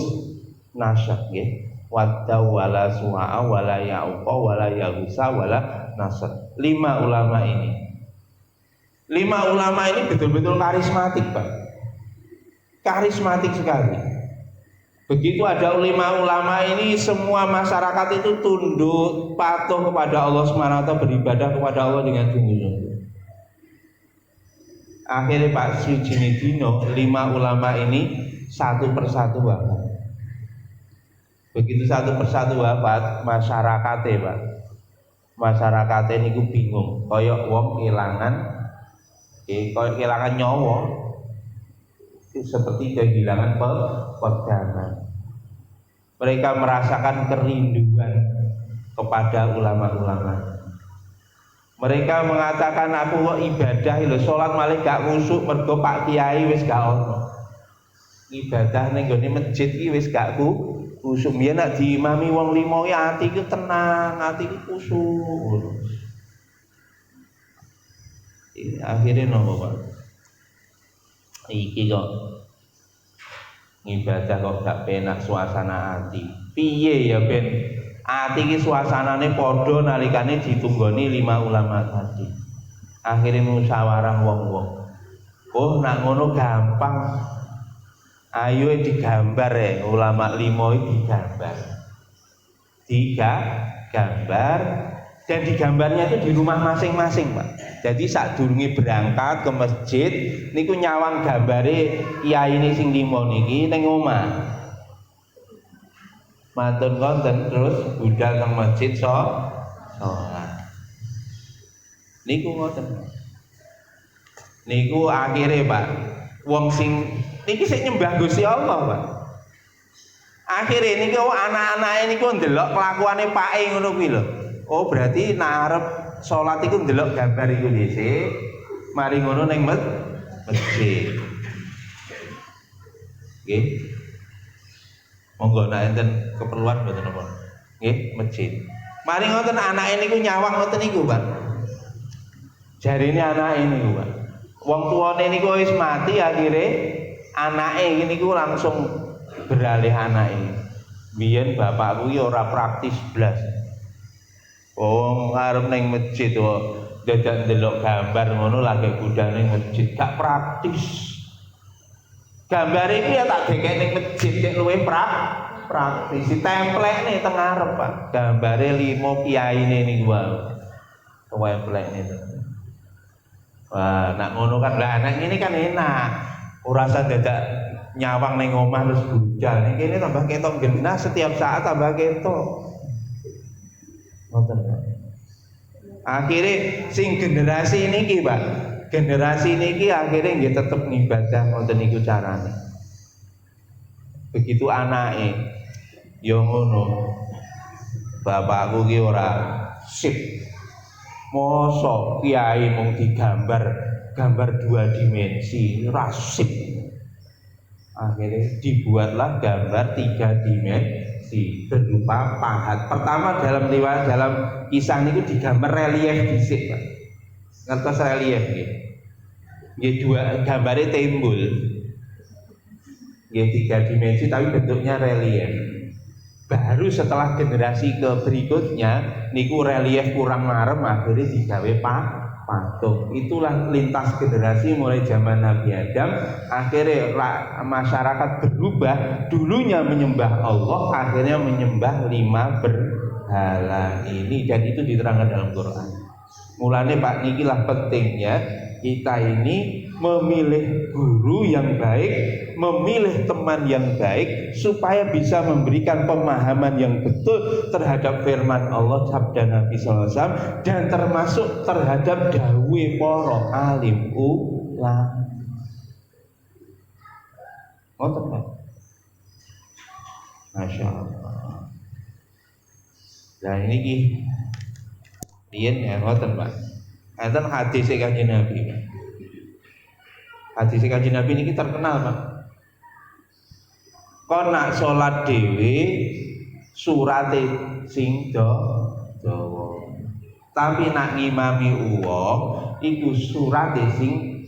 Nasr nggih. Wadda wala suwa'a wala ya'uqa wala yahusa wala nasr. 5 ulama ini. 5 ulama ini betul-betul karismatik, Pak. Karismatik sekali. Begitu ada 5 ulama ini, semua masyarakat itu tunduk patuh kepada Allah SWT, beribadah kepada Allah dengan sungguh-sungguh. Akhirnya Pak Sujini Dino 5 ulama ini satu persatu wafat. Begitu satu persatu wafat, masyarakatnya Pak, masyarakatnya niku bingung, koyok wong koyok kehilangan nyawa, seperti kehilangan pegangan. Mereka merasakan kerinduan kepada ulama-ulama. Mereka mengatakan, aku kok ibadah lho, salat malah gak khusuk mergo Pak Kiai wis gak ono. Ibadah ning gone masjid iki wis gak khusuk. Biyen nek diimami wong 5 ki ati ku tenang, ati ku khusuk. Akhirnya nopo, Pak? Iki kok ibadah kok gak penak suasana ati. Piye ya ben ati iki suasanane padha nalikane ditunggoni 5 ulama tadi. Akhire musyawarah wong-wong. Oh, nak ngono gampang. Ayo digambar ulama 5 iki digambar. Digambar dan digambarnya itu di rumah masing-masing, Pak. Jadi sadurunge berangkat ke masjid niku nyawang gambare kiyaine sing 5 niki ning omah. Matur konten terus budal nang masjid sholat. Niku ngoten. Niku akhire Pak, wong sing niki sing nyembah Gusti Allah, Pak. Akhire niku anak-anake niku ndelok kelakuane pake ngono kuwi lho. Oh, berarti nek arep sholat iku ndelok gambar iku dhisik, mari ngono ning masjid. Nggih. Monggo nek enten keperluan mboten napa. Nggih, masjid. Mari ngoten anake niku nyawang ngoten niku, Pak. Jarine anake niku, Pak. Wong tuane niku wis mati, akhire anake niku langsung beralih anake. Biyen bapakku iki ora praktis blas. Oh, ngarep ning masjid kok dadak ndelok gambar ngono lagi budal ning masjid, gak praktis. Gambar iki ya tak dekek ning masjid cek luwih praktis. Ditemplekne teng ngarep, Pak. Gambare 5 kiyaine niku wae. Templekne to. Wah, nak ngono kan lah anak ini kan enak. Ora usah dadak nyawang ning omah terus budal. Ning kene tambah ketok genah setiap saat tambah ketok. Ngoten. Akhirnya sing generasi niki, Pak. Generasi niki akhirnya nggih tetep ngibadah ngoten niku carane. Begitu anake ya ngono. Bapakku ki ora sip. Mosok kiai mung digambar gambar 2 dimensi, ora sip. Akhirnya dibuatlah gambar 3 dimensi berupa pahat. Pertama dalam kisah niku digambar relief dhisik, Pak. Ngertos relief nggih. Nggih 2 gambare timbul. Nggih 3 dimensi tapi bentuknya relief. Baru setelah generasi ke berikutnya niku relief kurang marem akhirnya digawe patung. Itulah lintas generasi mulai zaman Nabi Adam. Akhirnya masyarakat berubah, dulunya menyembah Allah akhirnya menyembah 5 berhala ini, dan itu diterangkan dalam Quran. Mulane Pak nikilah pentingnya kita ini memilih guru yang baik, memilih teman yang baik supaya bisa memberikan pemahaman yang betul terhadap firman Allah, sabda Nabi SAW, dan termasuk terhadap dawuh para alim ulama. Ngoten Pak. Masya Allah. Nah ini ki riyen ya ngoten Pak. Enten hadis Kanjeng Nabi. Hadis Kanjeng Nabi niki terkenal, Pak. Kon nak salat dhewe surate sing dawa. Tapi nak ngimami wong iku surate sing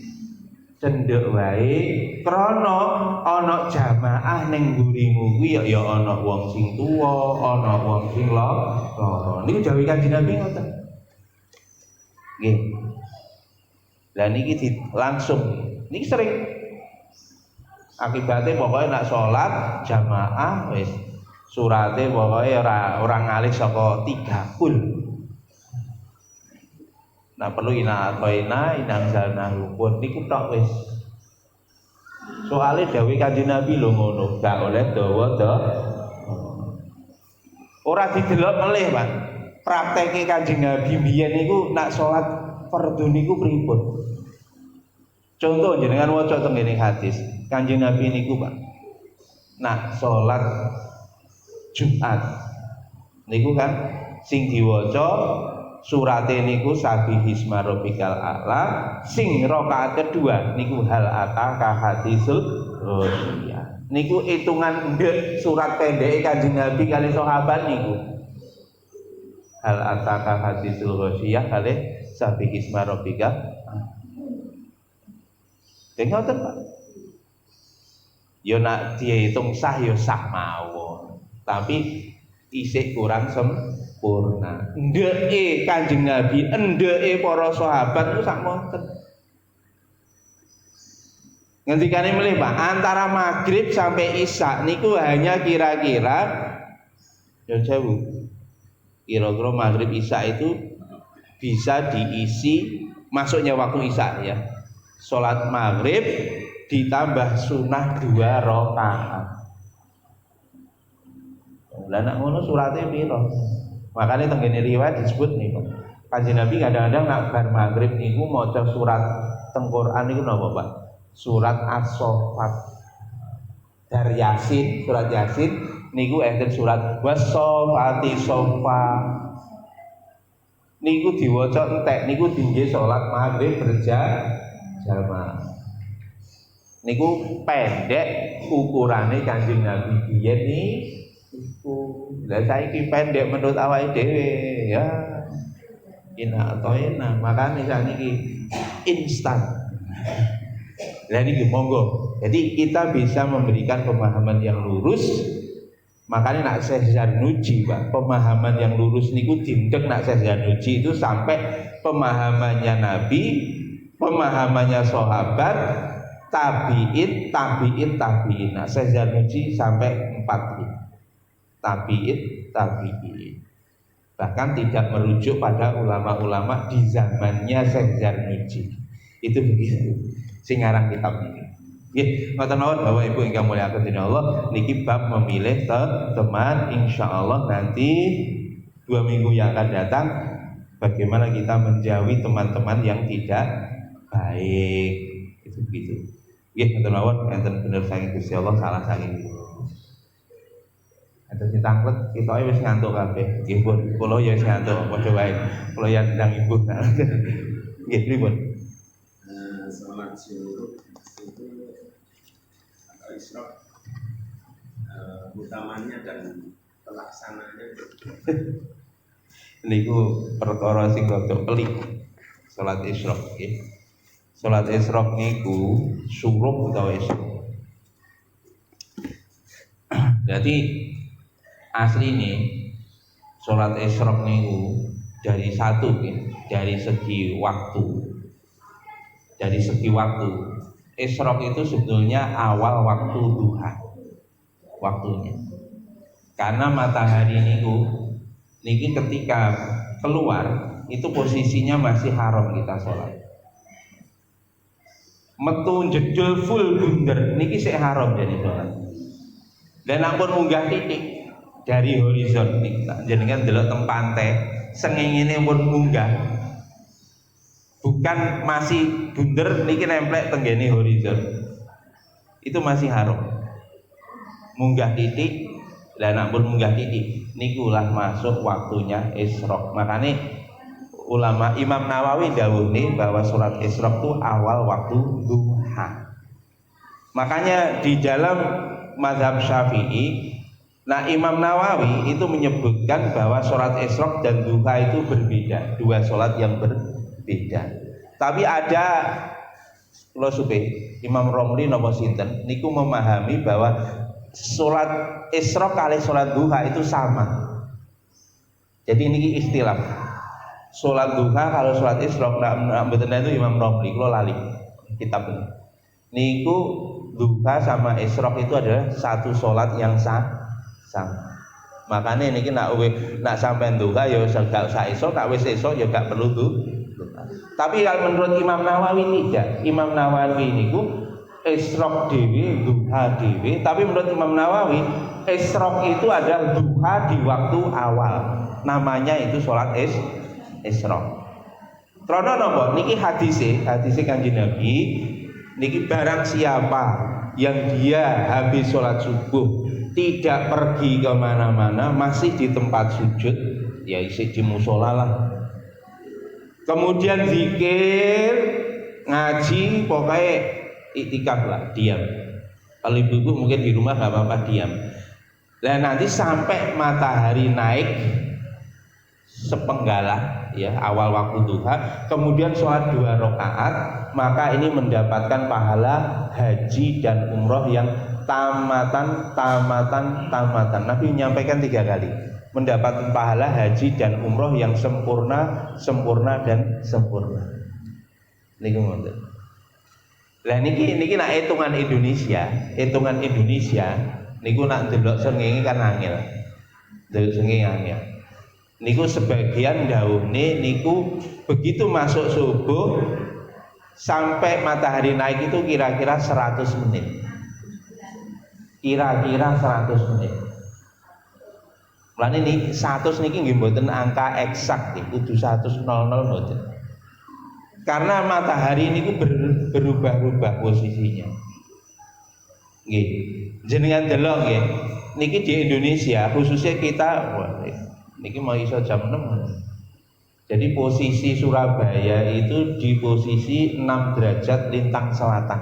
cendhek wae, krana ana jamaah ning ngurimu kuwi ya ana wong sing tuwa, ana wong sing lara. Niku dawuh Kanjeng Nabi ngoten. Nggih. Lah niki langsung niki sering akibatnya pokoknya nak sholat jamaah wis surate pokoknya ora ngalih saka 3 kul. Nah perlu ina inang zalna rukun niku tok wis. Soale dawuh Kanjeng Nabi lho ngono, gak oleh dawa ora didelok melih, Pak. Prakteke Kanjeng Nabi biyen niku nak sholat fardhu niku pripun? Contoh jenengan waca teng ngene hadis Kanjeng Nabi niku, Pak. Nah, sholat Jumat niku kan sing diwaca surate niku Sabbihisma rabbikal a'la, sing rakaat kedua niku hal ataka hadisul ghasyiyah. Niku hitungan ndek surat pendeke Kanjeng Nabi kali sahabat niku. Hal ataka hadisul ghasyiyah kali Sabbihisma rabbikal. Ngoten Pak. Yo nak dihitung sah yo sah mawon. Tapi isih kurang sempurna. Ndeke Kanjeng Nabi, ndeke para sahabat ku sak monten. Ngendikane melih Pak, antara maghrib sampai isya niku hanya kira-kira yo jauh. Kira-kira maghrib isya itu bisa diisi masuknya waktu isya ya. Sholat maghrib ditambah sunnah 2 rakaat. Lah nak ngono surate piro? Makane teng ngene riwayat disebut niku. Kanjeng Nabi kadang-kadang nak bar maghrib niku maca surat teng Quran niku napa, Pak? Surat As-Saffat. Dari Yasin, surat Yasin niku enten surat Was-Saffati Saffa. Niku diwaca entek niku dingge salat maghrib berjamaah. Niku pendek ukurane Kanjeng Nabi biyen niku. Lah saiki pendek menurut awake dhewe ya. Ina atau ina, makane sakniki instan. Lah niki monggo. Jadi kita bisa memberikan pemahaman yang lurus Makanya nak Syekh Zarnuji, Pak, pemahaman yang lurus niku dindek nak Syekh Zarnuji itu sampai pemahamannya Nabi, pemahamannya sahabat, tabi'in. Nah, Syekh Zarnuji sampai 4 tabi'in. Bahkan tidak merujuk pada ulama-ulama di zamannya Syekh Zarnuji. Itu begitu sing aran kitab ini. Nggih, ngoten mawon Bapak Ibu ingkang mulyakaken dening Allah, niki bab memilih teman. Insyaallah nanti 2 minggu yang akan datang bagaimana kita menjauhi teman-teman yang tidak baik. Itu begitu. Nggih, ngoten mawon, enten bener saking Gusti Allah, salah saking enten sing tanglet, ketoke wis ngantuk kabeh. Nggih, pun kula ya wis ngantuk, padha wae. Kula ya ndang ibu. Nggih, pripun? Salat zuhur itu atau isyraq utamanya dan pelaksananya niku perkara sing rada pelik. Salat isyraq nggih. Salat isyraq niku suruh utawa isyraq. Jadi asline salat isyraq niku dari satu nggih, dari segi waktu. Dari segi waktu, isyraq itu sebetulnya awal waktu duha waktunya. Karena matahari niki ketika keluar itu posisinya masih haram kita sholat. Metu jedul full bunder niki sik haram jadi sholat. Dan ampun munggah titik dari horizon niki jenengan delok teng pantai sengengene pun munggah. Bukan masih bunder niki nemplek tenggene horizon. Itu masih haram. Munggah titik, lah nek pun munggah titik niku lah masuk waktunya isyraq. Makanya ulama Imam Nawawi dawuhne bahwa salat isyraq itu awal waktu duha. Makanya di dalam mazhab Syafi'i, nah Imam Nawawi itu menyebutkan bahwa salat isyraq dan duha itu berbeda, dua salat yang berbeda. Tapi ada kula supe Imam Romli napa sinten niku memahami bahwa salat isyraq kali salat duha itu sama. Jadi niki istilah. Salat duha kalau salat isyraq mboten itu Imam Romli kula lali kitab ini. Niku duha sama isyraq itu adalah satu salat yang sama. Makanya niki nak sampean duha ya gak usah esuk, nak wis esuk ya gak perlu duha. Tapi kalau menurut Imam Nawawi tidak. Imam Nawawi niku isyraq dhewe, duha dhewe. Tapi menurut Imam Nawawi isyraq itu adalah duha di waktu awal. Namanya itu salat isyraq. Karena napa? Niki hadise Kanjeng Nabi niki barang siapa yang dia habis sholat subuh tidak pergi kemana-mana, masih di tempat sujud, ya isi di musola lah. Kemudian zikir, ngaji, pokoknya iktikaf lah, diam. Kalau ibu-ibu mungkin di rumah nggak apa-apa diam. Dan nanti sampai matahari naik sepenggalah, ya awal waktu duha, kemudian sholat 2 rakaat, maka ini mendapatkan pahala haji dan umroh yang tamatan. Nabi menyampaikan 3 kali. Mendapatkan pahala haji dan umroh yang sempurna. Niku ngoten. Lah niki nak hitungan Indonesia niku nak delok srengenge kan angel. Delok srengenge angel. Niku sebagian dawuhne niku begitu masuk subuh sampai matahari naik itu kira-kira 100 menit. Kira-kira 100 menit. Lan ini 100 niki nggih mboten angka eksak nggih, kudu 100 mboten. Karena matahari niku berubah-ubah posisinya. Nggih. Jenengan delok nggih. Niki di Indonesia khususnya kita niki mau iso jam 6. Jadi posisi Surabaya itu di posisi 6 derajat lintang selatan.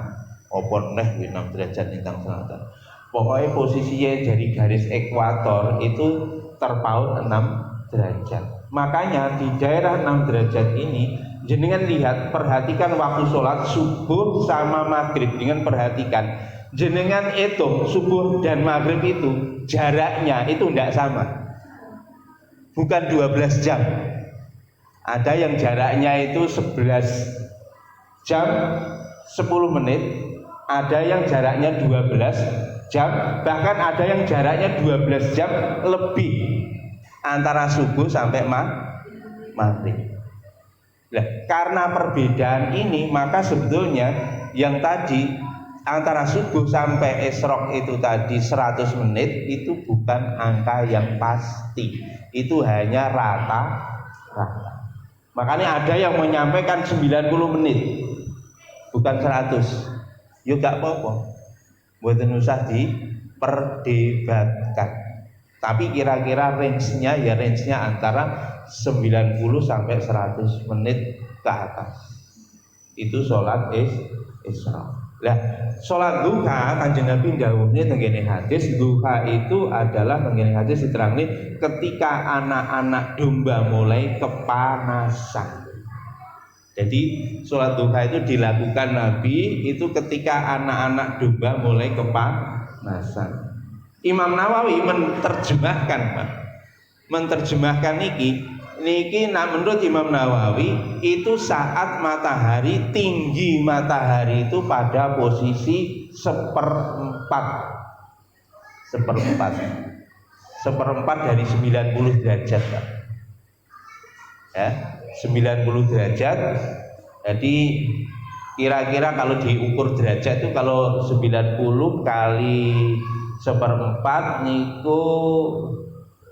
Apa neh 6 derajat lintang selatan. Pokoknya posisinya dari garis ekuator itu terpaut 6 derajat. Makanya di daerah 6 derajat ini jenengan lihat, perhatikan waktu sholat subuh sama maghrib, dengan perhatikan jenengan itu subuh dan maghrib itu jaraknya itu tidak sama, bukan 12 jam. Ada yang jaraknya itu 11 jam 10 menit, ada yang jaraknya 12 jam, bahkan ada yang jaraknya 12 jam lebih antara subuh sampai maghrib. Nah, karena perbedaan ini maka sebetulnya yang tadi antara subuh sampai isyraq itu tadi 100 menit itu bukan angka yang pasti, itu hanya rata-rata. Makanya ada yang menyampaikan 90 menit bukan 100. Ya gak apa-apa, mboten usah diperdebatkan. Tapi kira-kira range-nya antara 90 sampai 100 menit ke atas. Itu sholat isyraq. Lah, sholat duha Kanjeng Nabi ndhawuhne tenggene hadis, duha itu adalah tenggene hadis diterangne ketika anak-anak domba mulai kepanasan. Jadi sholat duha itu dilakukan Nabi itu ketika anak-anak domba mulai kepanasan. Imam Nawawi menerjemahkan niki menurut Imam Nawawi itu saat matahari, tinggi matahari itu pada posisi seperempat dari 90 derajat, Pak. Ya, 90 derajat. Jadi kira-kira kalau diukur derajat itu kalau 90 kali seperempat niku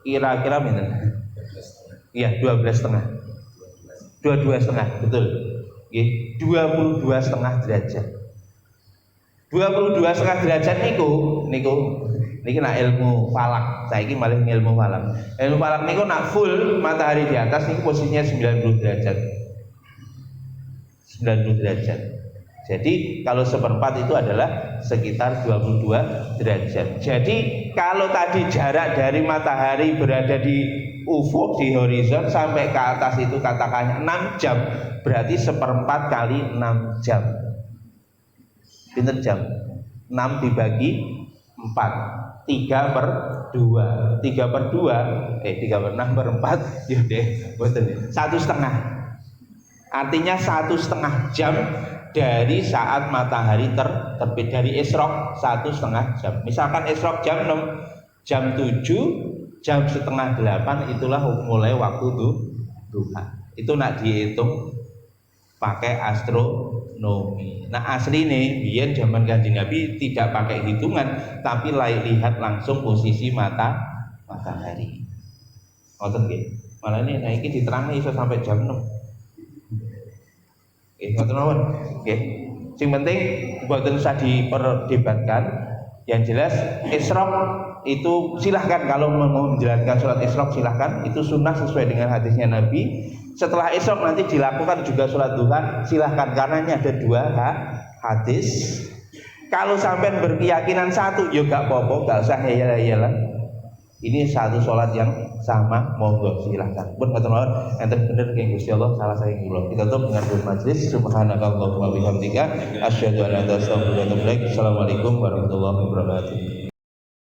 kira-kira berapa? Iya, 12,5. 22,5, betul. Nggih, 22,5 derajat. 22,5 derajat niki nak ilmu falak. Saiki malih ilmu falak. Ilmu falak niku nak full matahari di atas niku posisinya 90 derajat. 90 derajat. Jadi kalau seperempat itu adalah sekitar 22 derajat. Jadi kalau tadi jarak dari matahari berada di ufuk, di horizon sampai ke atas itu katakannya 6 jam, berarti seperempat kali 6 jam. Pinter jam? 6 dibagi 4, 3/2. 3/2, 3/6/4, yaudah, betul. 1,5. Artinya 1,5 jam dari saat matahari terbit, dari isyraq 1,5 jam. Misalkan isyraq jam 6, jam 7, jam setengah 8 itulah mulai waktu duha. Itu nak dihitung pakai astronomi. Nah asli nih, biyen zaman Kanjeng Nabi tidak pakai hitungan, tapi lihat langsung posisi matahari. Ngoten nggih. Malah ini naiki diterangnya iso sampai jam 6. Ngoten mawon. Nggih. Sing penting mboten usah diperdebatkan. Yang jelas isyraq itu silahkan kalau mau menjalankan sholat isyraq silahkan, itu sunnah sesuai dengan hadisnya Nabi. Setelah isyraq nanti dilakukan juga sholat duha silahkan, karena ini ada 2 hadis. Kalau sampai berkeyakinan satu ya gak apa-apa, gak usah hayal-hayalan. Ini satu sholat yang sama, monggo silahkan. Pun kata mawon enten bener keng Gusti Allah, salah saya kula. Kita tutup dengan doa majelis. Subhanakallahumma wa bihamdika asyhadu an la ilaha illa anta astaghfiruka wa atubu ilaik. Assalamualaikum warahmatullahi wabarakatuh.